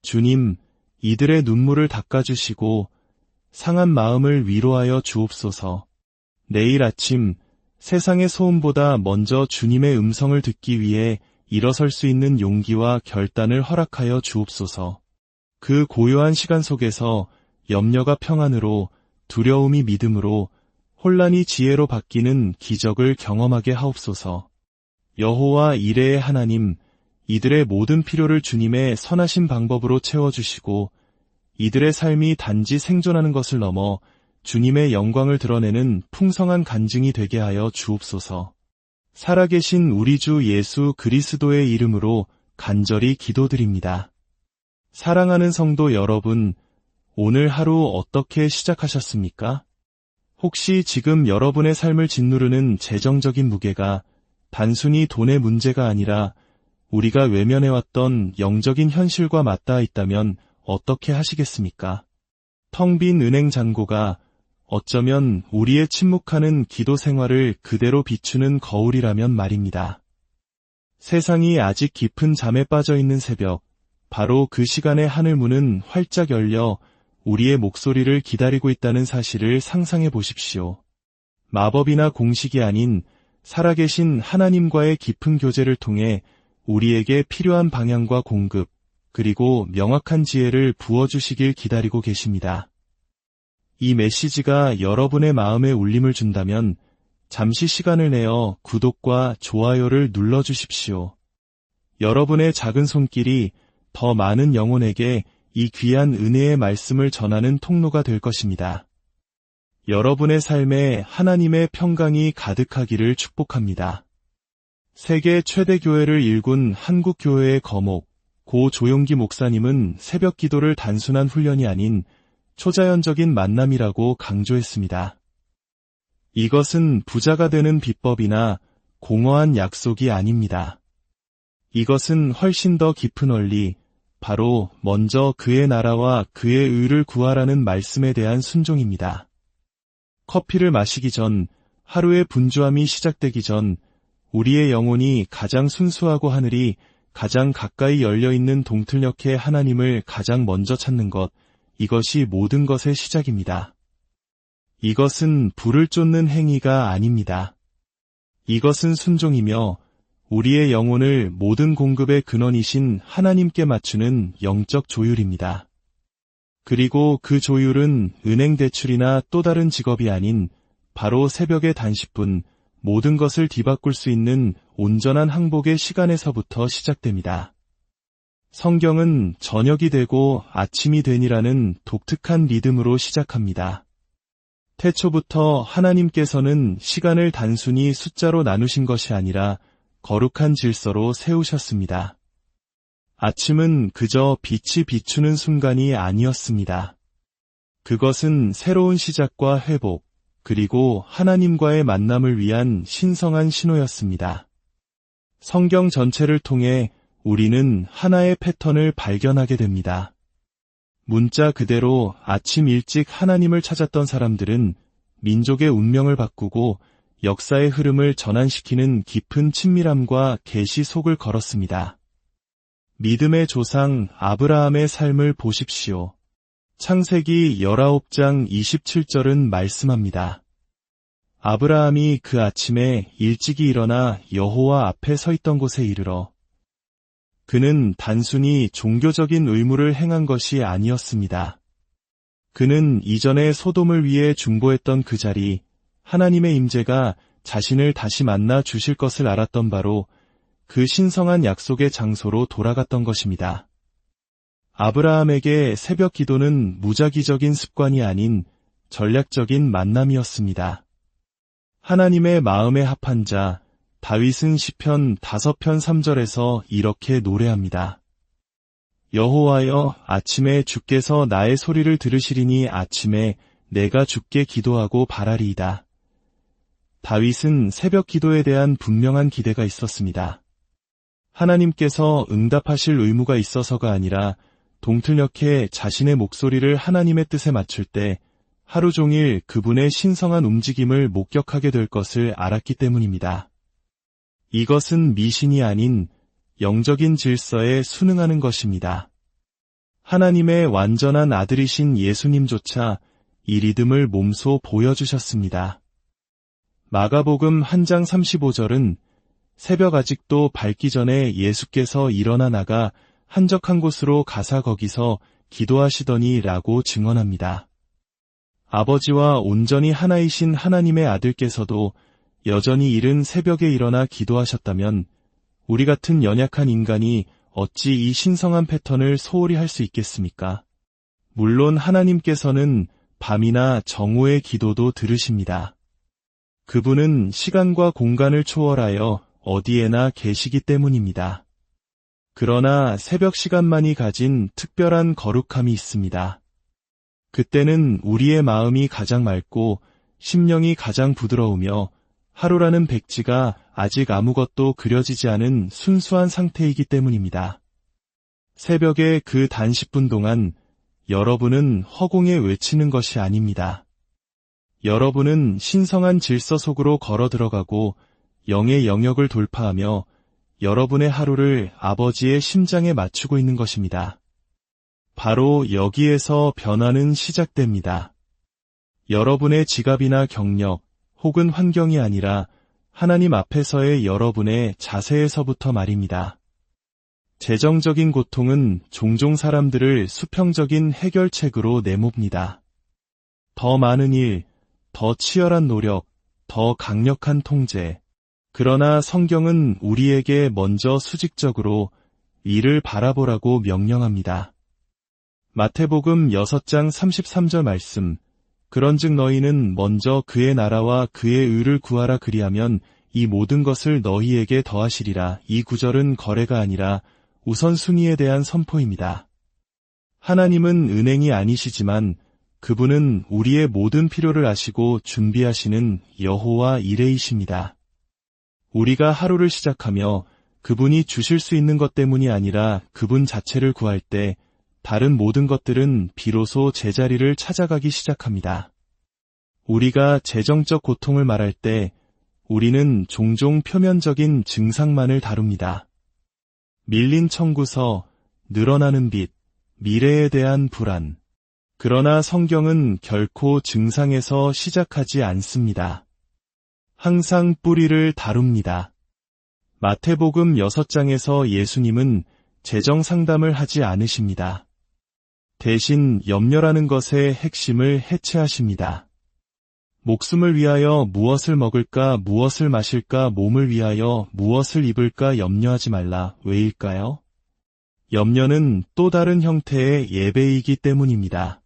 주님, 이들의 눈물을 닦아주시고 상한 마음을 위로하여 주옵소서. 내일 아침 세상의 소음보다 먼저 주님의 음성을 듣기 위해 일어설 수 있는 용기와 결단을 허락하여 주옵소서. 그 고요한 시간 속에서 염려가 평안으로, 두려움이 믿음으로, 혼란이 지혜로 바뀌는 기적을 경험하게 하옵소서. 여호와 이레의 하나님, 이들의 모든 필요를 주님의 선하신 방법으로 채워주시고 이들의 삶이 단지 생존하는 것을 넘어 주님의 영광을 드러내는 풍성한 간증이 되게 하여 주옵소서. 살아계신 우리 주 예수 그리스도의 이름으로 간절히 기도드립니다. 사랑하는 성도 여러분, 오늘 하루 어떻게 시작하셨습니까? 혹시 지금 여러분의 삶을 짓누르는 재정적인 무게가 단순히 돈의 문제가 아니라 우리가 외면해왔던 영적인 현실과 맞닿아 있다면 어떻게 하시겠습니까? 텅 빈 은행 잔고가 어쩌면 우리의 침묵하는 기도 생활을 그대로 비추는 거울이라면 말입니다. 세상이 아직 깊은 잠에 빠져 있는 새벽, 바로 그 시간에 하늘 문은 활짝 열려 우리의 목소리를 기다리고 있다는 사실을 상상해 보십시오. 마법이나 공식이 아닌 살아계신 하나님과의 깊은 교제를 통해 우리에게 필요한 방향과 공급, 그리고 명확한 지혜를 부어주시길 기다리고 계십니다. 이 메시지가 여러분의 마음에 울림을 준다면 잠시 시간을 내어 구독과 좋아요를 눌러주십시오. 여러분의 작은 손길이 더 많은 영혼에게 이 귀한 은혜의 말씀을 전하는 통로가 될 것입니다. 여러분의 삶에 하나님의 평강이 가득하기를 축복합니다. 세계 최대 교회를 일군 한국교회의 거목, 고 조용기 목사님은 새벽 기도를 단순한 훈련이 아닌 초자연적인 만남이라고 강조했습니다. 이것은 부자가 되는 비법이나 공허한 약속이 아닙니다. 이것은 훨씬 더 깊은 원리, 바로 먼저 그의 나라와 그의 의를 구하라는 말씀에 대한 순종입니다. 커피를 마시기 전, 하루의 분주함이 시작되기 전, 우리의 영혼이 가장 순수하고 하늘이 가장 가까이 열려있는 동틀녘의 하나님을 가장 먼저 찾는 것, 이것이 모든 것의 시작입니다. 이것은 불을 쫓는 행위가 아닙니다. 이것은 순종이며 우리의 영혼을 모든 공급의 근원이신 하나님께 맞추는 영적 조율입니다. 그리고 그 조율은 은행 대출이나 또 다른 직업이 아닌 바로 새벽의 단식분, 모든 것을 뒤바꿀 수 있는 온전한 항복의 시간에서부터 시작됩니다. 성경은 저녁이 되고 아침이 되니라는 독특한 리듬으로 시작합니다. 태초부터 하나님께서는 시간을 단순히 숫자로 나누신 것이 아니라 거룩한 질서로 세우셨습니다. 아침은 그저 빛이 비추는 순간이 아니었습니다. 그것은 새로운 시작과 회복, 그리고 하나님과의 만남을 위한 신성한 신호였습니다. 성경 전체를 통해 우리는 하나의 패턴을 발견하게 됩니다. 문자 그대로 아침 일찍 하나님을 찾았던 사람들은 민족의 운명을 바꾸고 역사의 흐름을 전환시키는 깊은 친밀함과 계시 속을 걸었습니다. 믿음의 조상 아브라함의 삶을 보십시오. 창세기 19장 27절은 말씀합니다. 아브라함이 그 아침에 일찍이 일어나 여호와 앞에 서 있던 곳에 이르러 그는 단순히 종교적인 의무를 행한 것이 아니었습니다. 그는 이전에 소돔을 위해 중보했던 그 자리, 하나님의 임재가 자신을 다시 만나 주실 것을 알았던 바로 그 신성한 약속의 장소로 돌아갔던 것입니다. 아브라함에게 새벽 기도는 무작위적인 습관이 아닌 전략적인 만남이었습니다. 하나님의 마음에 합한 자, 다윗은 시편 5편 3절에서 이렇게 노래합니다. 여호와여, 아침에 주께서 나의 소리를 들으시리니 아침에 내가 주께 기도하고 바라리이다. 다윗은 새벽 기도에 대한 분명한 기대가 있었습니다. 하나님께서 응답하실 의무가 있어서가 아니라 동틀녘에 자신의 목소리를 하나님의 뜻에 맞출 때 하루 종일 그분의 신성한 움직임을 목격하게 될 것을 알았기 때문입니다. 이것은 미신이 아닌 영적인 질서에 순응하는 것입니다. 하나님의 완전한 아들이신 예수님조차 이 리듬을 몸소 보여주셨습니다. 마가복음 1장 35절은 새벽 아직도 밝기 전에 예수께서 일어나 나가 한적한 곳으로 가사 거기서 기도하시더니 라고 증언합니다. 아버지와 온전히 하나이신 하나님의 아들께서도 여전히 이른 새벽에 일어나 기도하셨다면 우리 같은 연약한 인간이 어찌 이 신성한 패턴을 소홀히 할 수 있겠습니까? 물론 하나님께서는 밤이나 정오의 기도도 들으십니다. 그분은 시간과 공간을 초월하여 어디에나 계시기 때문입니다. 그러나 새벽 시간만이 가진 특별한 거룩함이 있습니다. 그때는 우리의 마음이 가장 맑고 심령이 가장 부드러우며 하루라는 백지가 아직 아무것도 그려지지 않은 순수한 상태이기 때문입니다. 새벽의 그 단 10분 동안 여러분은 허공에 외치는 것이 아닙니다. 여러분은 신성한 질서 속으로 걸어 들어가고 영의 영역을 돌파하며 여러분의 하루를 아버지의 심장에 맞추고 있는 것입니다. 바로 여기에서 변화는 시작됩니다. 여러분의 지갑이나 경력 혹은 환경이 아니라 하나님 앞에서의 여러분의 자세에서부터 말입니다. 재정적인 고통은 종종 사람들을 수평적인 해결책으로 내몹니다. 더 많은 일, 더 치열한 노력, 더 강력한 통제. 그러나 성경은 우리에게 먼저 수직적으로 이를 바라보라고 명령합니다. 마태복음 6장 33절 말씀. 그런즉 너희는 먼저 그의 나라와 그의 의를 구하라 그리하면 이 모든 것을 너희에게 더하시리라. 이 구절은 거래가 아니라 우선순위에 대한 선포입니다. 하나님은 은행이 아니시지만 그분은 우리의 모든 필요를 아시고 준비하시는 여호와 이레이십니다. 우리가 하루를 시작하며 그분이 주실 수 있는 것 때문이 아니라 그분 자체를 구할 때 다른 모든 것들은 비로소 제자리를 찾아가기 시작합니다. 우리가 재정적 고통을 말할 때 우리는 종종 표면적인 증상만을 다룹니다. 밀린 청구서, 늘어나는 빚, 미래에 대한 불안. 그러나 성경은 결코 증상에서 시작하지 않습니다. 항상 뿌리를 다룹니다. 마태복음 6장에서 예수님은 재정 상담을 하지 않으십니다. 대신 염려라는 것의 핵심을 해체하십니다. 목숨을 위하여 무엇을 먹을까, 무엇을 마실까, 몸을 위하여 무엇을 입을까 염려하지 말라. 왜일까요? 염려는 또 다른 형태의 예배이기 때문입니다.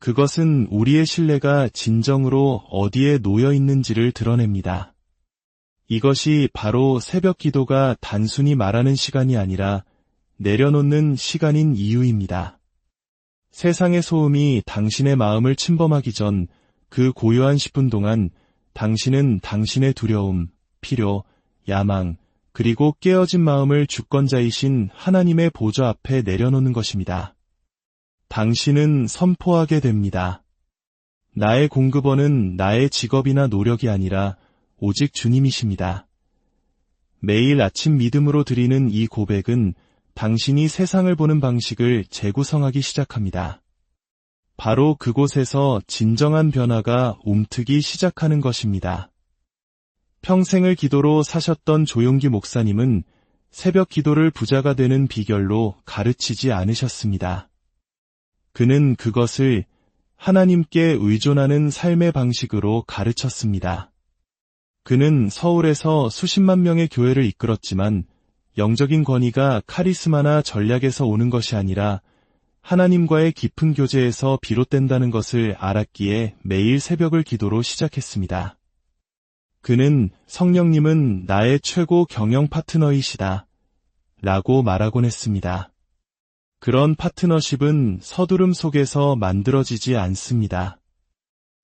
그것은 우리의 신뢰가 진정으로 어디에 놓여 있는지를 드러냅니다. 이것이 바로 새벽 기도가 단순히 말하는 시간이 아니라 내려놓는 시간인 이유입니다. 세상의 소음이 당신의 마음을 침범하기 전 그 고요한 10분 동안 당신은 당신의 두려움, 필요, 야망, 그리고 깨어진 마음을 주권자이신 하나님의 보좌 앞에 내려놓는 것입니다. 당신은 선포하게 됩니다. 나의 공급원은 나의 직업이나 노력이 아니라 오직 주님이십니다. 매일 아침 믿음으로 드리는 이 고백은 당신이 세상을 보는 방식을 재구성하기 시작합니다. 바로 그곳에서 진정한 변화가 움트기 시작하는 것입니다. 평생을 기도로 사셨던 조용기 목사님은 새벽 기도를 부자가 되는 비결로 가르치지 않으셨습니다. 그는 그것을 하나님께 의존하는 삶의 방식으로 가르쳤습니다. 그는 서울에서 수십만 명의 교회를 이끌었지만 영적인 권위가 카리스마나 전략에서 오는 것이 아니라 하나님과의 깊은 교제에서 비롯된다는 것을 알았기에 매일 새벽을 기도로 시작했습니다. 그는 성령님은 나의 최고 경영 파트너이시다 라고 말하곤 했습니다. 그런 파트너십은 서두름 속에서 만들어지지 않습니다.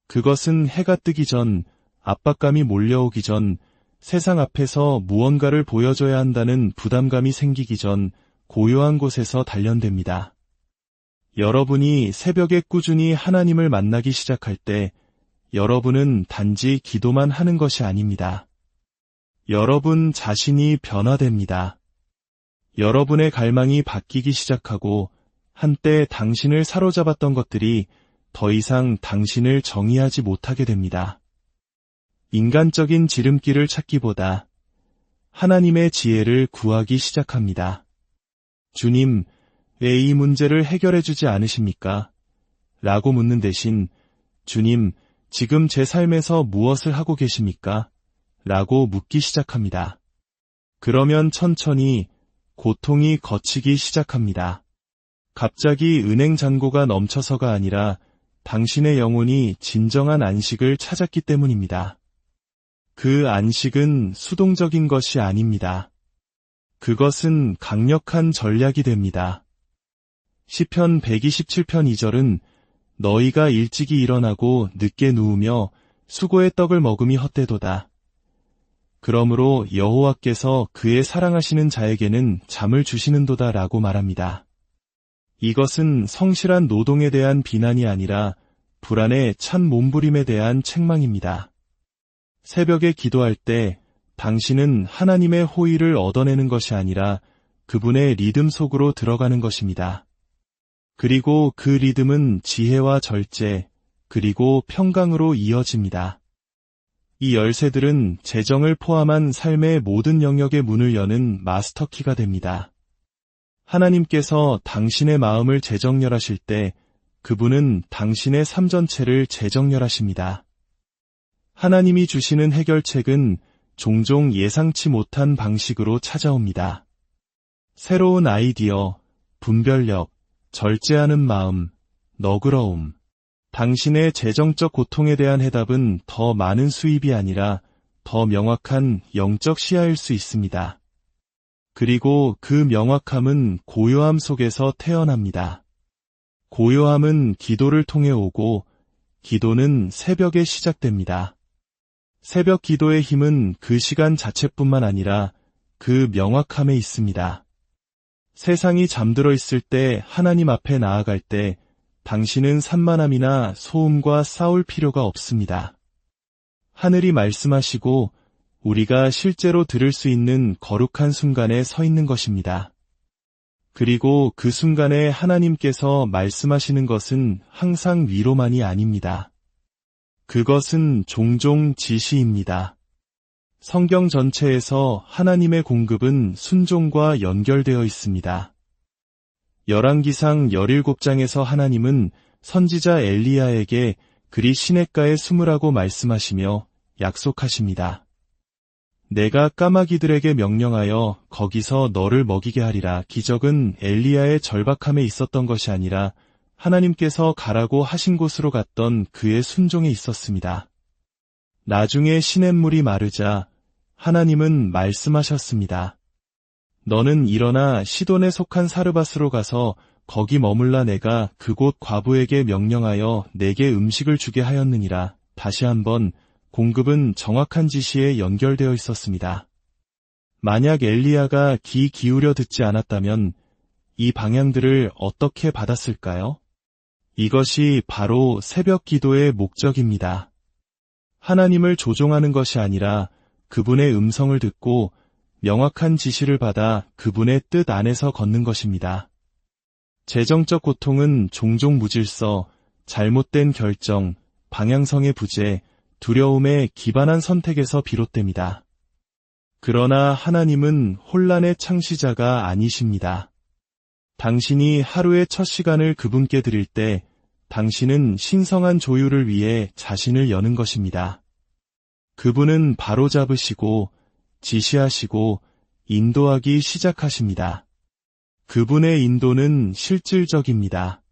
그것은 해가 뜨기 전, 압박감이 몰려오기 전, 세상 앞에서 무언가를 보여줘야 한다는 부담감이 생기기 전 고요한 곳에서 단련됩니다. 여러분이 새벽에 꾸준히 하나님을 만나기 시작할 때 여러분은 단지 기도만 하는 것이 아닙니다. 여러분 자신이 변화됩니다. 여러분의 갈망이 바뀌기 시작하고 한때 당신을 사로잡았던 것들이 더 이상 당신을 정의하지 못하게 됩니다. 인간적인 지름길을 찾기보다 하나님의 지혜를 구하기 시작합니다. 주님, 왜 이 문제를 해결해 주지 않으십니까? 라고 묻는 대신 주님, 지금 제 삶에서 무엇을 하고 계십니까? 라고 묻기 시작합니다. 그러면 천천히 고통이 걷히기 시작합니다. 갑자기 은행 잔고가 넘쳐서가 아니라 당신의 영혼이 진정한 안식을 찾았기 때문입니다. 그 안식은 수동적인 것이 아닙니다. 그것은 강력한 전략이 됩니다. 시편 127편 2절은 너희가 일찍이 일어나고 늦게 누우며 수고의 떡을 먹음이 헛되도다. 그러므로 여호와께서 그의 사랑하시는 자에게는 잠을 주시는도다 라고 말합니다. 이것은 성실한 노동에 대한 비난이 아니라 불안의 찬 몸부림에 대한 책망입니다. 새벽에 기도할 때 당신은 하나님의 호의를 얻어내는 것이 아니라 그분의 리듬 속으로 들어가는 것입니다. 그리고 그 리듬은 지혜와 절제, 그리고 평강으로 이어집니다. 이 열쇠들은 재정을 포함한 삶의 모든 영역의 문을 여는 마스터키가 됩니다. 하나님께서 당신의 마음을 재정렬하실 때 그분은 당신의 삶 전체를 재정렬하십니다. 하나님이 주시는 해결책은 종종 예상치 못한 방식으로 찾아옵니다. 새로운 아이디어, 분별력, 절제하는 마음, 너그러움. 당신의 재정적 고통에 대한 해답은 더 많은 수입이 아니라 더 명확한 영적 시야일 수 있습니다. 그리고 그 명확함은 고요함 속에서 태어납니다. 고요함은 기도를 통해 오고 기도는 새벽에 시작됩니다. 새벽 기도의 힘은 그 시간 자체뿐만 아니라 그 명확함에 있습니다. 세상이 잠들어 있을 때 하나님 앞에 나아갈 때 당신은 산만함이나 소음과 싸울 필요가 없습니다. 하늘이 말씀하시고 우리가 실제로 들을 수 있는 거룩한 순간에 서 있는 것입니다. 그리고 그 순간에 하나님께서 말씀하시는 것은 항상 위로만이 아닙니다. 그것은 종종 지시입니다. 성경 전체에서 하나님의 공급은 순종과 연결되어 있습니다. 열왕기상 17장에서 하나님은 선지자 엘리야에게 그리 시냇가에 숨으라고 말씀하시며 약속하십니다. 내가 까마귀들에게 명령하여 거기서 너를 먹이게 하리라. 기적은 엘리야의 절박함에 있었던 것이 아니라 하나님께서 가라고 하신 곳으로 갔던 그의 순종에 있었습니다. 나중에 시냇물이 마르자 하나님은 말씀하셨습니다. 너는 일어나 시돈에 속한 사르밧으로 가서 거기 머물라. 내가 그곳 과부에게 명령하여 내게 음식을 주게 하였느니라. 다시 한번 공급은 정확한 지시에 연결되어 있었습니다. 만약 엘리야가 귀 기울여 듣지 않았다면 이 방향들을 어떻게 받았을까요? 이것이 바로 새벽 기도의 목적입니다. 하나님을 조종하는 것이 아니라 그분의 음성을 듣고 명확한 지시를 받아 그분의 뜻 안에서 걷는 것입니다. 재정적 고통은 종종 무질서, 잘못된 결정, 방향성의 부재, 두려움에 기반한 선택에서 비롯됩니다. 그러나 하나님은 혼란의 창시자가 아니십니다. 당신이 하루의 첫 시간을 그분께 드릴 때 당신은 신성한 조율을 위해 자신을 여는 것입니다. 그분은 바로잡으시고 지시하시고 인도하기 시작하십니다. 그분의 인도는 실질적입니다.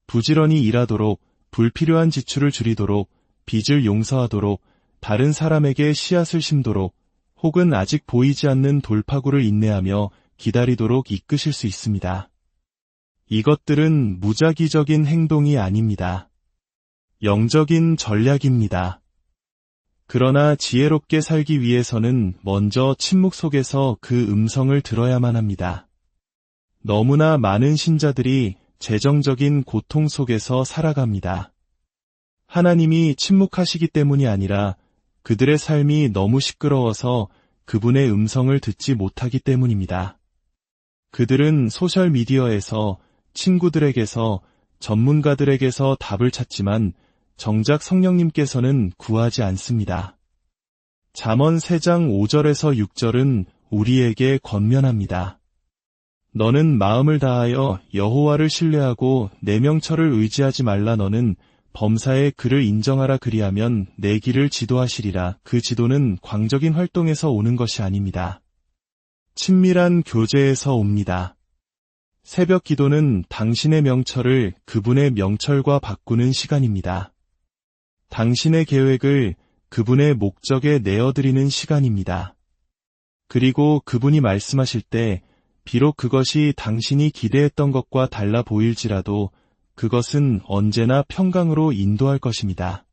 부지런히 일하도록, 불필요한 지출을 줄이도록, 빚을 용서하도록, 다른 사람에게 씨앗을 심도록, 혹은 아직 보이지 않는 돌파구를 인내하며 기다리도록 이끄실 수 있습니다. 이것들은 무작위적인 행동이 아닙니다. 영적인 전략입니다. 그러나 지혜롭게 살기 위해서는 먼저 침묵 속에서 그 음성을 들어야만 합니다. 너무나 많은 신자들이 재정적인 고통 속에서 살아갑니다. 하나님이 침묵하시기 때문이 아니라 그들의 삶이 너무 시끄러워서 그분의 음성을 듣지 못하기 때문입니다. 그들은 소셜미디어에서, 친구들에게서, 전문가들에게서 답을 찾지만 정작 성령님께서는 구하지 않습니다. 잠언 3장 5절에서 6절은 우리에게 권면합니다. 너는 마음을 다하여 여호와를 신뢰하고 내 명철을 의지하지 말라. 너는 범사에 그를 인정하라. 그리하면 내 길을 지도하시리라. 그 지도는 광적인 활동에서 오는 것이 아닙니다. 친밀한 교제에서 옵니다. 새벽 기도는 당신의 명철을 그분의 명철과 바꾸는 시간입니다. 당신의 계획을 그분의 목적에 내어드리는 시간입니다. 그리고 그분이 말씀하실 때 비록 그것이 당신이 기대했던 것과 달라 보일지라도 그것은 언제나 평강으로 인도할 것입니다.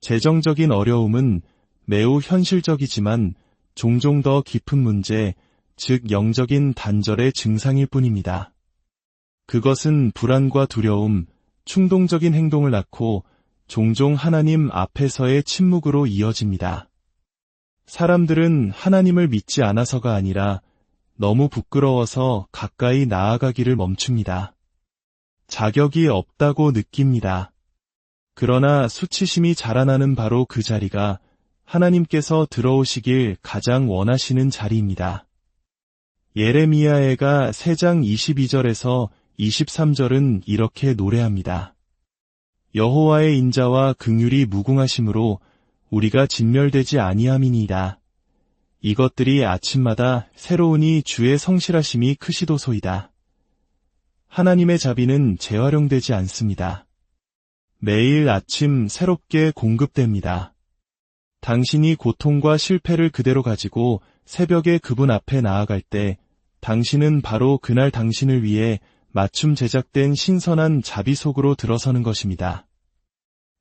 재정적인 어려움은 매우 현실적이지만 종종 더 깊은 문제, 즉 영적인 단절의 증상일 뿐입니다. 그것은 불안과 두려움, 충동적인 행동을 낳고 종종 하나님 앞에서의 침묵으로 이어집니다. 사람들은 하나님을 믿지 않아서가 아니라 너무 부끄러워서 가까이 나아가기를 멈춥니다. 자격이 없다고 느낍니다. 그러나 수치심이 자라나는 바로 그 자리가 하나님께서 들어오시길 가장 원하시는 자리입니다. 예레미야애가 3장 22절에서 23절은 이렇게 노래합니다. 여호와의 인자와 긍휼이 무궁하심으로 우리가 진멸되지 아니함이니이다. 이것들이 아침마다 새로우니 주의 성실하심이 크시도소이다. 하나님의 자비는 재활용되지 않습니다. 매일 아침 새롭게 공급됩니다. 당신이 고통과 실패를 그대로 가지고 새벽에 그분 앞에 나아갈 때 당신은 바로 그날 당신을 위해 맞춤 제작된 신선한 자비 속으로 들어서는 것입니다.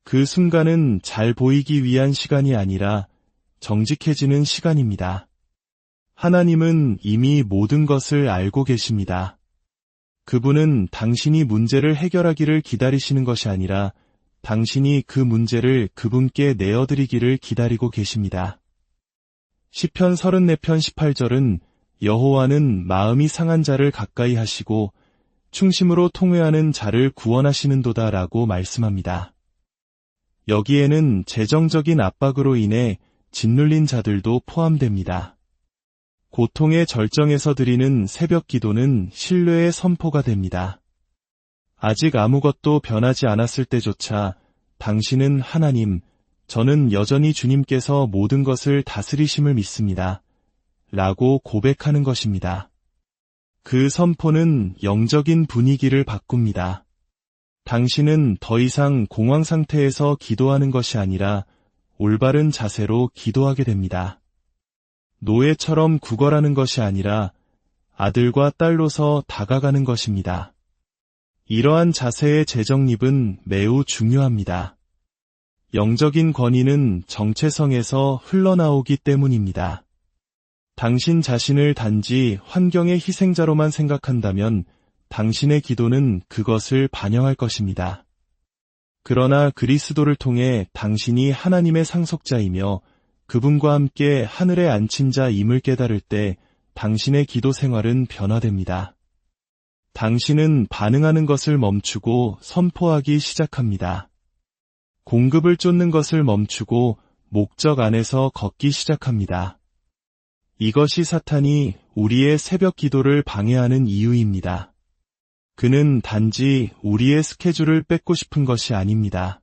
그 순간은 잘 보이기 위한 시간이 아니라 정직해지는 시간입니다. 하나님은 이미 모든 것을 알고 계십니다. 그분은 당신이 문제를 해결하기를 기다리시는 것이 아니라 당신이 그 문제를 그분께 내어드리기를 기다리고 계십니다. 시편 34편 18절은 여호와는 마음이 상한 자를 가까이 하시고 충심으로 통회하는 자를 구원하시는도다 라고 말씀합니다. 여기에는 재정적인 압박으로 인해 짓눌린 자들도 포함됩니다. 고통의 절정에서 드리는 새벽 기도는 신뢰의 선포가 됩니다. 아직 아무것도 변하지 않았을 때조차 당신은 하나님, 저는 여전히 주님께서 모든 것을 다스리심을 믿습니다. 라고 고백하는 것입니다. 그 선포는 영적인 분위기를 바꿉니다. 당신은 더 이상 공황 상태에서 기도하는 것이 아니라 올바른 자세로 기도하게 됩니다. 노예처럼 구걸하는 것이 아니라 아들과 딸로서 다가가는 것입니다. 이러한 자세의 재정립은 매우 중요합니다. 영적인 권위는 정체성에서 흘러나오기 때문입니다. 당신 자신을 단지 환경의 희생자로만 생각한다면 당신의 기도는 그것을 반영할 것입니다. 그러나 그리스도를 통해 당신이 하나님의 상속자이며 그분과 함께 하늘에 앉힌 자임을 깨달을 때 당신의 기도 생활은 변화됩니다. 당신은 반응하는 것을 멈추고 선포하기 시작합니다. 공급을 쫓는 것을 멈추고 목적 안에서 걷기 시작합니다. 이것이 사탄이 우리의 새벽 기도를 방해하는 이유입니다. 그는 단지 우리의 스케줄을 뺏고 싶은 것이 아닙니다.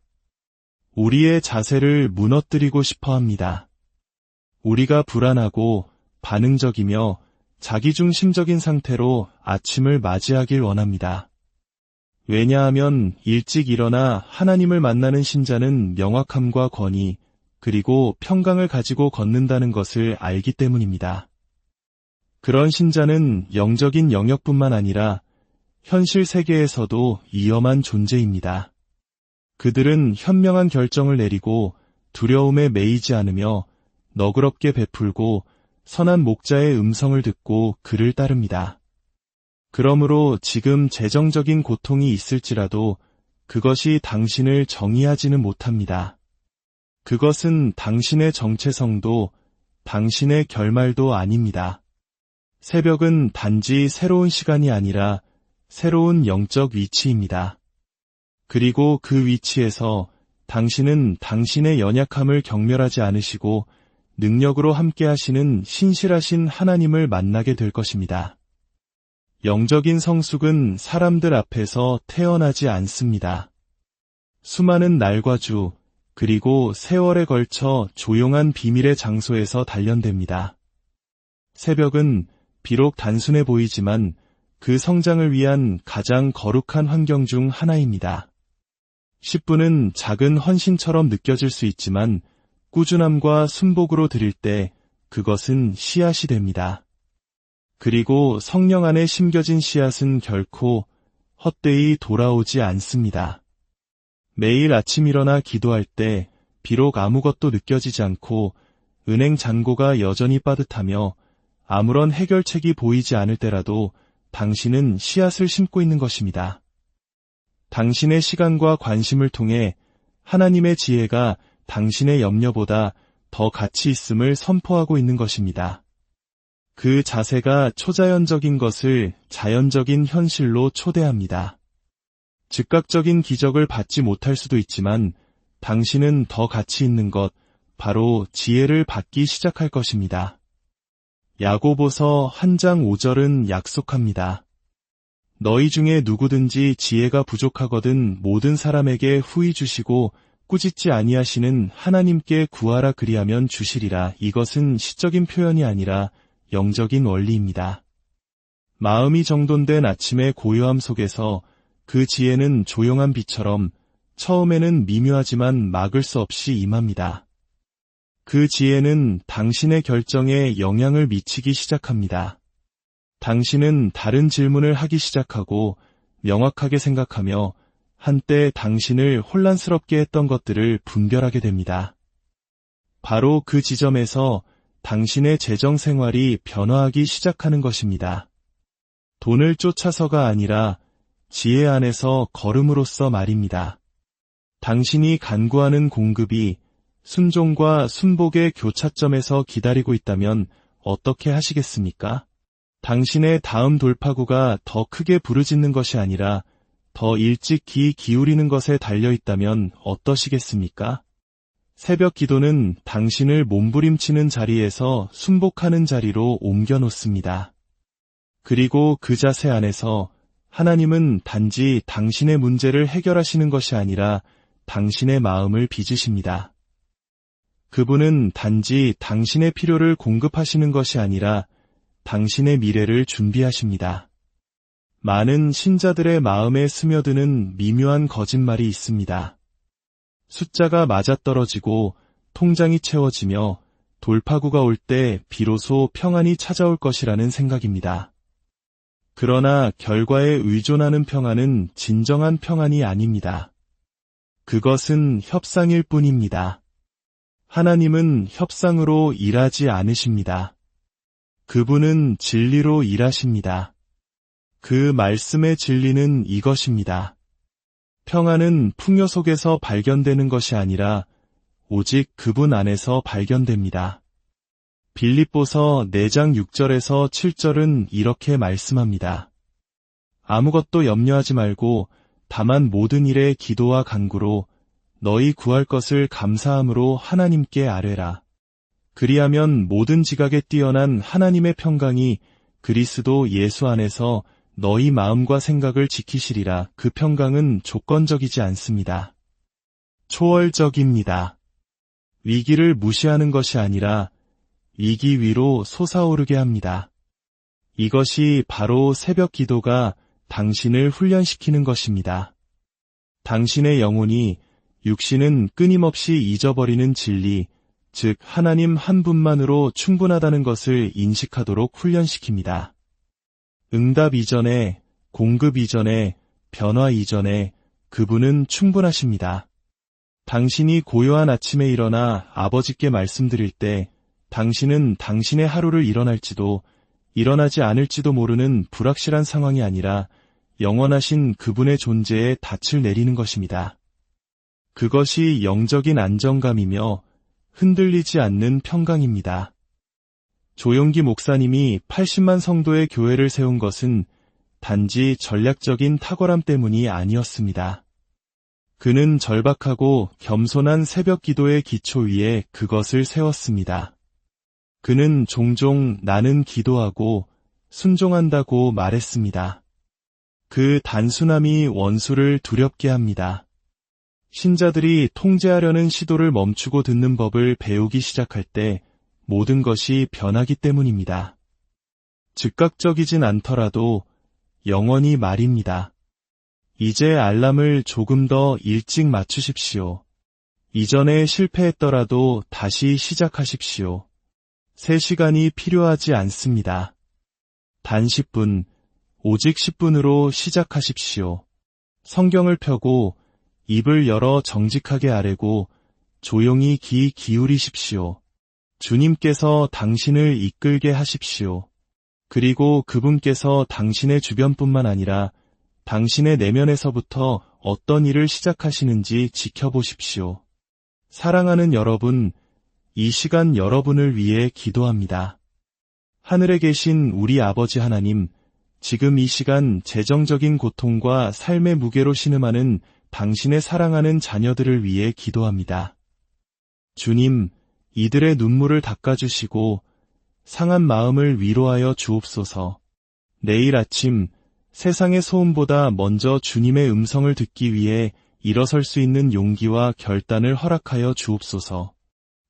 우리의 자세를 무너뜨리고 싶어 합니다. 우리가 불안하고 반응적이며 자기중심적인 상태로 아침을 맞이하길 원합니다. 왜냐하면 일찍 일어나 하나님을 만나는 신자는 명확함과 권위, 그리고 평강을 가지고 걷는다는 것을 알기 때문입니다. 그런 신자는 영적인 영역뿐만 아니라 현실 세계에서도 위험한 존재입니다. 그들은 현명한 결정을 내리고 두려움에 매이지 않으며 너그럽게 베풀고 선한 목자의 음성을 듣고 그를 따릅니다. 그러므로 지금 재정적인 고통이 있을지라도 그것이 당신을 정의하지는 못합니다. 그것은 당신의 정체성도 당신의 결말도 아닙니다. 새벽은 단지 새로운 시간이 아니라 새로운 영적 위치입니다. 그리고 그 위치에서 당신은 당신의 연약함을 경멸하지 않으시고 능력으로 함께하시는 신실하신 하나님을 만나게 될 것입니다. 영적인 성숙은 사람들 앞에서 태어나지 않습니다. 수많은 날과 주, 그리고 세월에 걸쳐 조용한 비밀의 장소에서 단련됩니다. 새벽은 비록 단순해 보이지만 그 성장을 위한 가장 거룩한 환경 중 하나입니다. 10분은 작은 헌신처럼 느껴질 수 있지만 꾸준함과 순복으로 드릴 때 그것은 씨앗이 됩니다. 그리고 성령 안에 심겨진 씨앗은 결코 헛되이 돌아오지 않습니다. 매일 아침 일어나 기도할 때 비록 아무것도 느껴지지 않고 은행 잔고가 여전히 빠듯하며 아무런 해결책이 보이지 않을 때라도 당신은 씨앗을 심고 있는 것입니다. 당신의 시간과 관심을 통해 하나님의 지혜가 당신의 염려보다 더 가치 있음을 선포하고 있는 것입니다. 그 자세가 초자연적인 것을 자연적인 현실로 초대합니다. 즉각적인 기적을 받지 못할 수도 있지만 당신은 더 가치 있는 것, 바로 지혜를 받기 시작할 것입니다. 야고보서 1장 5절은 약속합니다. 너희 중에 누구든지 지혜가 부족하거든 모든 사람에게 후히 주시고 꾸짖지 아니하시는 하나님께 구하라 그리하면 주시리라. 이것은 시적인 표현이 아니라 영적인 원리입니다. 마음이 정돈된 아침의 고요함 속에서 그 지혜는 조용한 비처럼 처음에는 미묘하지만 막을 수 없이 임합니다. 그 지혜는 당신의 결정에 영향을 미치기 시작합니다. 당신은 다른 질문을 하기 시작하고 명확하게 생각하며 한때 당신을 혼란스럽게 했던 것들을 분별하게 됩니다. 바로 그 지점에서 당신의 재정 생활이 변화하기 시작하는 것입니다. 돈을 쫓아서가 아니라 지혜 안에서 걸음으로써 말입니다. 당신이 간구하는 공급이 순종과 순복의 교차점에서 기다리고 있다면 어떻게 하시겠습니까? 당신의 다음 돌파구가 더 크게 부르짖는 것이 아니라 더 일찍 귀 기울이는 것에 달려있다면 어떠시겠습니까? 새벽 기도는 당신을 몸부림치는 자리에서 순복하는 자리로 옮겨놓습니다. 그리고 그 자세 안에서 하나님은 단지 당신의 문제를 해결하시는 것이 아니라 당신의 마음을 빚으십니다. 그분은 단지 당신의 필요를 공급하시는 것이 아니라 당신의 미래를 준비하십니다. 많은 신자들의 마음에 스며드는 미묘한 거짓말이 있습니다. 숫자가 맞아떨어지고 통장이 채워지며 돌파구가 올 때 비로소 평안이 찾아올 것이라는 생각입니다. 그러나 결과에 의존하는 평안은 진정한 평안이 아닙니다. 그것은 협상일 뿐입니다. 하나님은 협상으로 일하지 않으십니다. 그분은 진리로 일하십니다. 그 말씀의 진리는 이것입니다. 평안은 풍요 속에서 발견되는 것이 아니라 오직 그분 안에서 발견됩니다. 빌립보서 4장 6절에서 7절은 이렇게 말씀합니다. 아무것도 염려하지 말고 다만 모든 일에 기도와 간구로 너희 구할 것을 감사함으로 하나님께 아뢰라. 그리하면 모든 지각에 뛰어난 하나님의 평강이 그리스도 예수 안에서 너희 마음과 생각을 지키시리라. 그 평강은 조건적이지 않습니다. 초월적입니다. 위기를 무시하는 것이 아니라 위기 위로 솟아오르게 합니다. 이것이 바로 새벽 기도가 당신을 훈련시키는 것입니다. 당신의 영혼이 육신은 끊임없이 잊어버리는 진리, 즉 하나님 한 분만으로 충분하다는 것을 인식하도록 훈련시킵니다. 응답 이전에, 공급 이전에, 변화 이전에 그분은 충분하십니다. 당신이 고요한 아침에 일어나 아버지께 말씀드릴 때 당신은 당신의 하루를 일어날지도 일어나지 않을지도 모르는 불확실한 상황이 아니라 영원하신 그분의 존재에 닻을 내리는 것입니다. 그것이 영적인 안정감이며 흔들리지 않는 평강입니다. 조용기 목사님이 80만 성도의 교회를 세운 것은 단지 전략적인 탁월함 때문이 아니었습니다. 그는 절박하고 겸손한 새벽 기도의 기초 위에 그것을 세웠습니다. 그는 종종 나는 기도하고 순종한다고 말했습니다. 그 단순함이 원수를 두렵게 합니다. 신자들이 통제하려는 시도를 멈추고 듣는 법을 배우기 시작할 때 모든 것이 변하기 때문입니다. 즉각적이진 않더라도 영원히 말입니다. 이제 알람을 조금 더 일찍 맞추십시오. 이전에 실패했더라도 다시 시작하십시오. 3시간이 필요하지 않습니다. 단 10분, 오직 10분으로 시작하십시오. 성경을 펴고 입을 열어 정직하게 아뢰고 조용히 귀 기울이십시오. 주님께서 당신을 이끌게 하십시오. 그리고 그분께서 당신의 주변뿐만 아니라 당신의 내면에서부터 어떤 일을 시작하시는지 지켜보십시오. 사랑하는 여러분, 이 시간 여러분을 위해 기도합니다. 하늘에 계신 우리 아버지 하나님, 지금 이 시간 재정적인 고통과 삶의 무게로 신음하는 당신의 사랑하는 자녀들을 위해 기도합니다. 주님, 이들의 눈물을 닦아주시고 상한 마음을 위로하여 주옵소서. 내일 아침 세상의 소음보다 먼저 주님의 음성을 듣기 위해 일어설 수 있는 용기와 결단을 허락하여 주옵소서.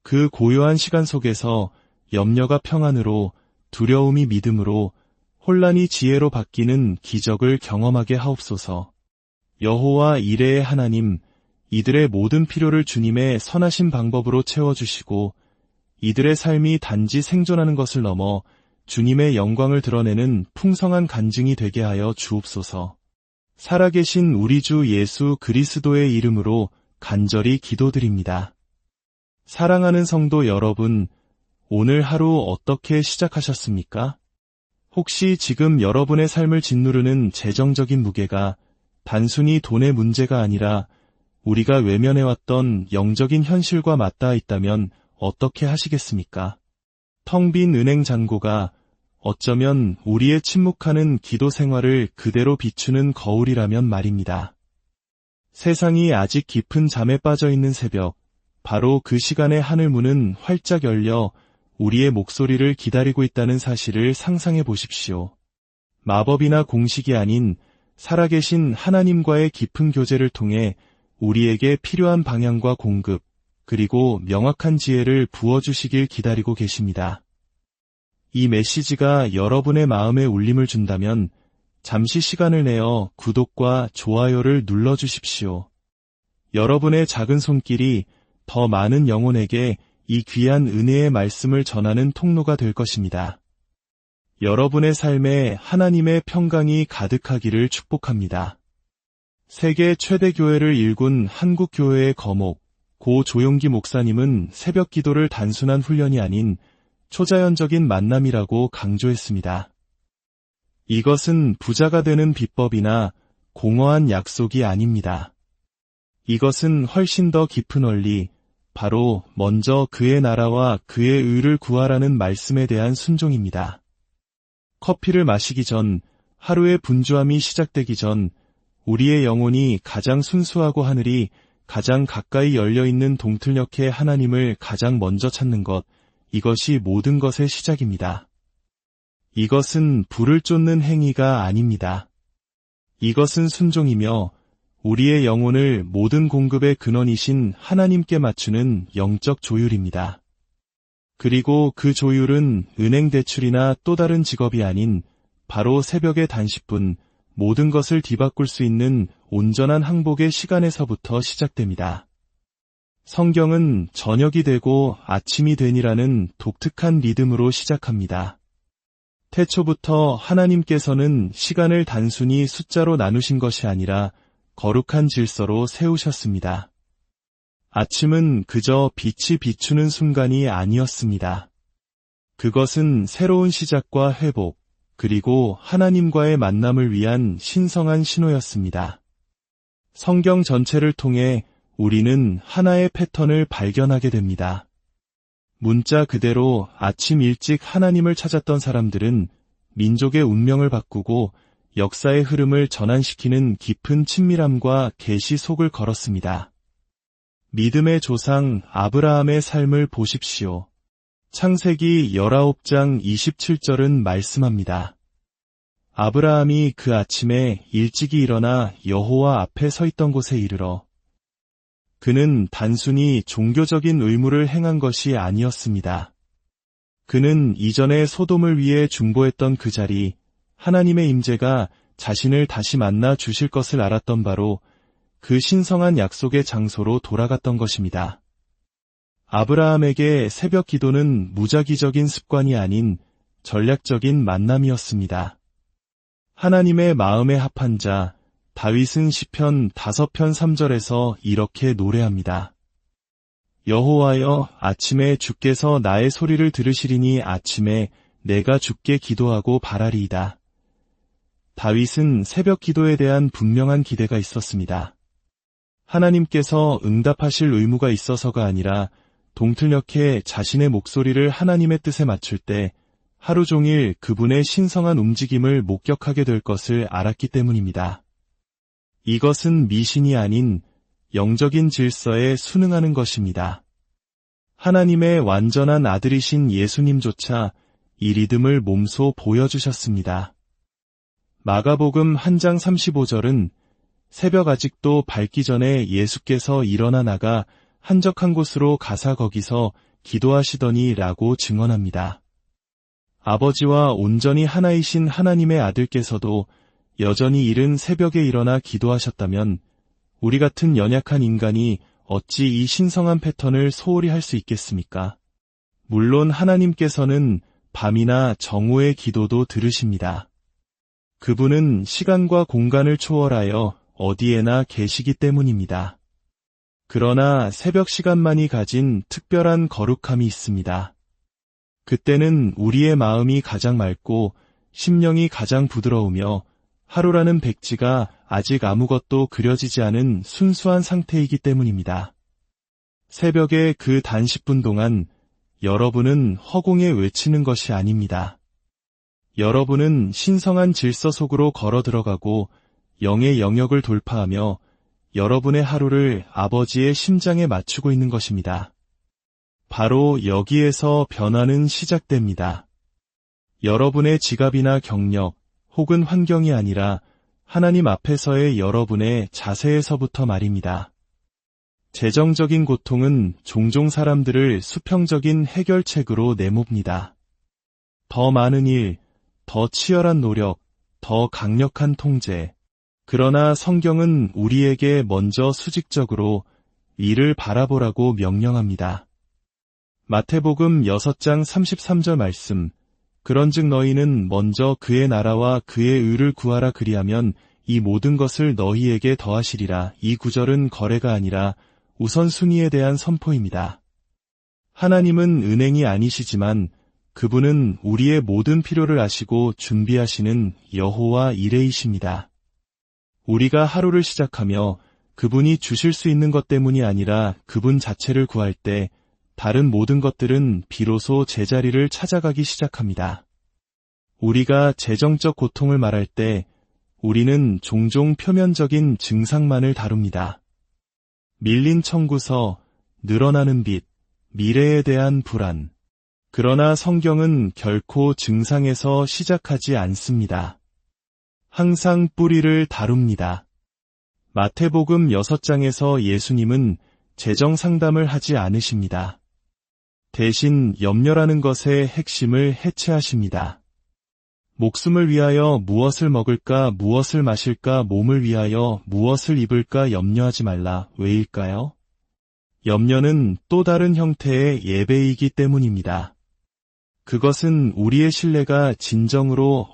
그 고요한 시간 속에서 염려가 평안으로, 두려움이 믿음으로, 혼란이 지혜로 바뀌는 기적을 경험하게 하옵소서. 여호와 이레의 하나님, 이들의 모든 필요를 주님의 선하신 방법으로 채워주시고 이들의 삶이 단지 생존하는 것을 넘어 주님의 영광을 드러내는 풍성한 간증이 되게 하여 주옵소서. 살아계신 우리 주 예수 그리스도의 이름으로 간절히 기도드립니다. 사랑하는 성도 여러분, 오늘 하루 어떻게 시작하셨습니까? 혹시 지금 여러분의 삶을 짓누르는 재정적인 무게가 단순히 돈의 문제가 아니라 우리가 외면해왔던 영적인 현실과 맞닿아 있다면 어떻게 하시겠습니까? 텅 빈 은행 잔고가 어쩌면 우리의 침묵하는 기도 생활을 그대로 비추는 거울이라면 말입니다. 세상이 아직 깊은 잠에 빠져 있는 새벽, 바로 그 시간에 하늘 문은 활짝 열려 우리의 목소리를 기다리고 있다는 사실을 상상해 보십시오. 마법이나 공식이 아닌 살아계신 하나님과의 깊은 교제를 통해 우리에게 필요한 방향과 공급, 그리고 명확한 지혜를 부어주시길 기다리고 계십니다. 이 메시지가 여러분의 마음에 울림을 준다면 잠시 시간을 내어 구독과 좋아요를 눌러주십시오. 여러분의 작은 손길이 더 많은 영혼에게 이 귀한 은혜의 말씀을 전하는 통로가 될 것입니다. 여러분의 삶에 하나님의 평강이 가득하기를 축복합니다. 세계 최대 교회를 일군 한국교회의 거목, 고 조용기 목사님은 새벽 기도를 단순한 훈련이 아닌 초자연적인 만남이라고 강조했습니다. 이것은 부자가 되는 비법이나 공허한 약속이 아닙니다. 이것은 훨씬 더 깊은 원리, 바로 먼저 그의 나라와 그의 의를 구하라는 말씀에 대한 순종입니다. 커피를 마시기 전, 하루의 분주함이 시작되기 전, 우리의 영혼이 가장 순수하고 하늘이 가장 가까이 열려있는 동틀녘의 하나님을 가장 먼저 찾는 것, 이것이 모든 것의 시작입니다. 이것은 불을 쫓는 행위가 아닙니다. 이것은 순종이며 우리의 영혼을 모든 공급의 근원이신 하나님께 맞추는 영적 조율입니다. 그리고 그 조율은 은행 대출이나 또 다른 직업이 아닌 바로 새벽의 단식분, 모든 것을 뒤바꿀 수 있는 온전한 항복의 시간에서부터 시작됩니다. 성경은 저녁이 되고 아침이 되니라는 독특한 리듬으로 시작합니다. 태초부터 하나님께서는 시간을 단순히 숫자로 나누신 것이 아니라 거룩한 질서로 세우셨습니다. 아침은 그저 빛이 비추는 순간이 아니었습니다. 그것은 새로운 시작과 회복, 그리고 하나님과의 만남을 위한 신성한 신호였습니다. 성경 전체를 통해 우리는 하나의 패턴을 발견하게 됩니다. 문자 그대로 아침 일찍 하나님을 찾았던 사람들은 민족의 운명을 바꾸고 역사의 흐름을 전환시키는 깊은 친밀함과 계시 속을 걸었습니다. 믿음의 조상 아브라함의 삶을 보십시오. 창세기 19장 27절은 말씀합니다. 아브라함이 그 아침에 일찍이 일어나 여호와 앞에 서 있던 곳에 이르러 그는 단순히 종교적인 의무를 행한 것이 아니었습니다. 그는 이전에 소돔을 위해 중보했던 그 자리, 하나님의 임재가 자신을 다시 만나 주실 것을 알았던 바로 그 신성한 약속의 장소로 돌아갔던 것입니다. 아브라함에게 새벽 기도는 무작위적인 습관이 아닌 전략적인 만남이었습니다. 하나님의 마음에 합한 자, 다윗은 시편 5편 3절에서 이렇게 노래합니다. 여호와여, 아침에 주께서 나의 소리를 들으시리니 아침에 내가 주께 기도하고 바라리이다. 다윗은 새벽 기도에 대한 분명한 기대가 있었습니다. 하나님께서 응답하실 의무가 있어서가 아니라 동틀녘에 자신의 목소리를 하나님의 뜻에 맞출 때 하루 종일 그분의 신성한 움직임을 목격하게 될 것을 알았기 때문입니다. 이것은 미신이 아닌 영적인 질서에 순응하는 것입니다. 하나님의 완전한 아들이신 예수님조차 이 리듬을 몸소 보여주셨습니다. 마가복음 1장 35절은 새벽 아직도 밝기 전에 예수께서 일어나 나가 한적한 곳으로 가사 거기서 기도하시더니 라고 증언합니다. 아버지와 온전히 하나이신 하나님의 아들께서도 여전히 이른 새벽에 일어나 기도하셨다면 우리 같은 연약한 인간이 어찌 이 신성한 패턴을 소홀히 할 수 있겠습니까? 물론 하나님께서는 밤이나 정오의 기도도 들으십니다. 그분은 시간과 공간을 초월하여 어디에나 계시기 때문입니다. 그러나 새벽 시간만이 가진 특별한 거룩함이 있습니다. 그때는 우리의 마음이 가장 맑고 심령이 가장 부드러우며 하루라는 백지가 아직 아무것도 그려지지 않은 순수한 상태이기 때문입니다. 새벽의 그 단식분 동안 여러분은 허공에 외치는 것이 아닙니다. 여러분은 신성한 질서 속으로 걸어 들어가고 영의 영역을 돌파하며 여러분의 하루를 아버지의 심장에 맞추고 있는 것입니다. 바로 여기에서 변화는 시작됩니다. 여러분의 지갑이나 경력 혹은 환경이 아니라 하나님 앞에서의 여러분의 자세에서부터 말입니다. 재정적인 고통은 종종 사람들을 수평적인 해결책으로 내몹니다. 더 많은 일, 더 치열한 노력, 더 강력한 통제. 그러나 성경은 우리에게 먼저 수직적으로 이를 바라보라고 명령합니다. 마태복음 6장 33절 말씀. 그런즉 너희는 먼저 그의 나라와 그의 의를 구하라 그리하면 이 모든 것을 너희에게 더하시리라. 이 구절은 거래가 아니라 우선순위에 대한 선포입니다. 하나님은 은행이 아니시지만 그분은 우리의 모든 필요를 아시고 준비하시는 여호와 이레이십니다. 우리가 하루를 시작하며 그분이 주실 수 있는 것 때문이 아니라 그분 자체를 구할 때 다른 모든 것들은 비로소 제자리를 찾아가기 시작합니다. 우리가 재정적 고통을 말할 때 우리는 종종 표면적인 증상만을 다룹니다. 밀린 청구서, 늘어나는 빚, 미래에 대한 불안. 그러나 성경은 결코 증상에서 시작하지 않습니다. 항상 뿌리를 다룹니다. 마태복음 6장에서 예수님은 재정 상담을 하지 않으십니다. 대신 염려라는 것의 핵심을 해체하십니다. 목숨을 위하여 무엇을 먹을까, 무엇을 마실까, 몸을 위하여 무엇을 입을까 염려하지 말라. 왜일까요? 염려는 또 다른 형태의 예배이기 때문입니다. 그것은 우리의 신뢰가 진정으로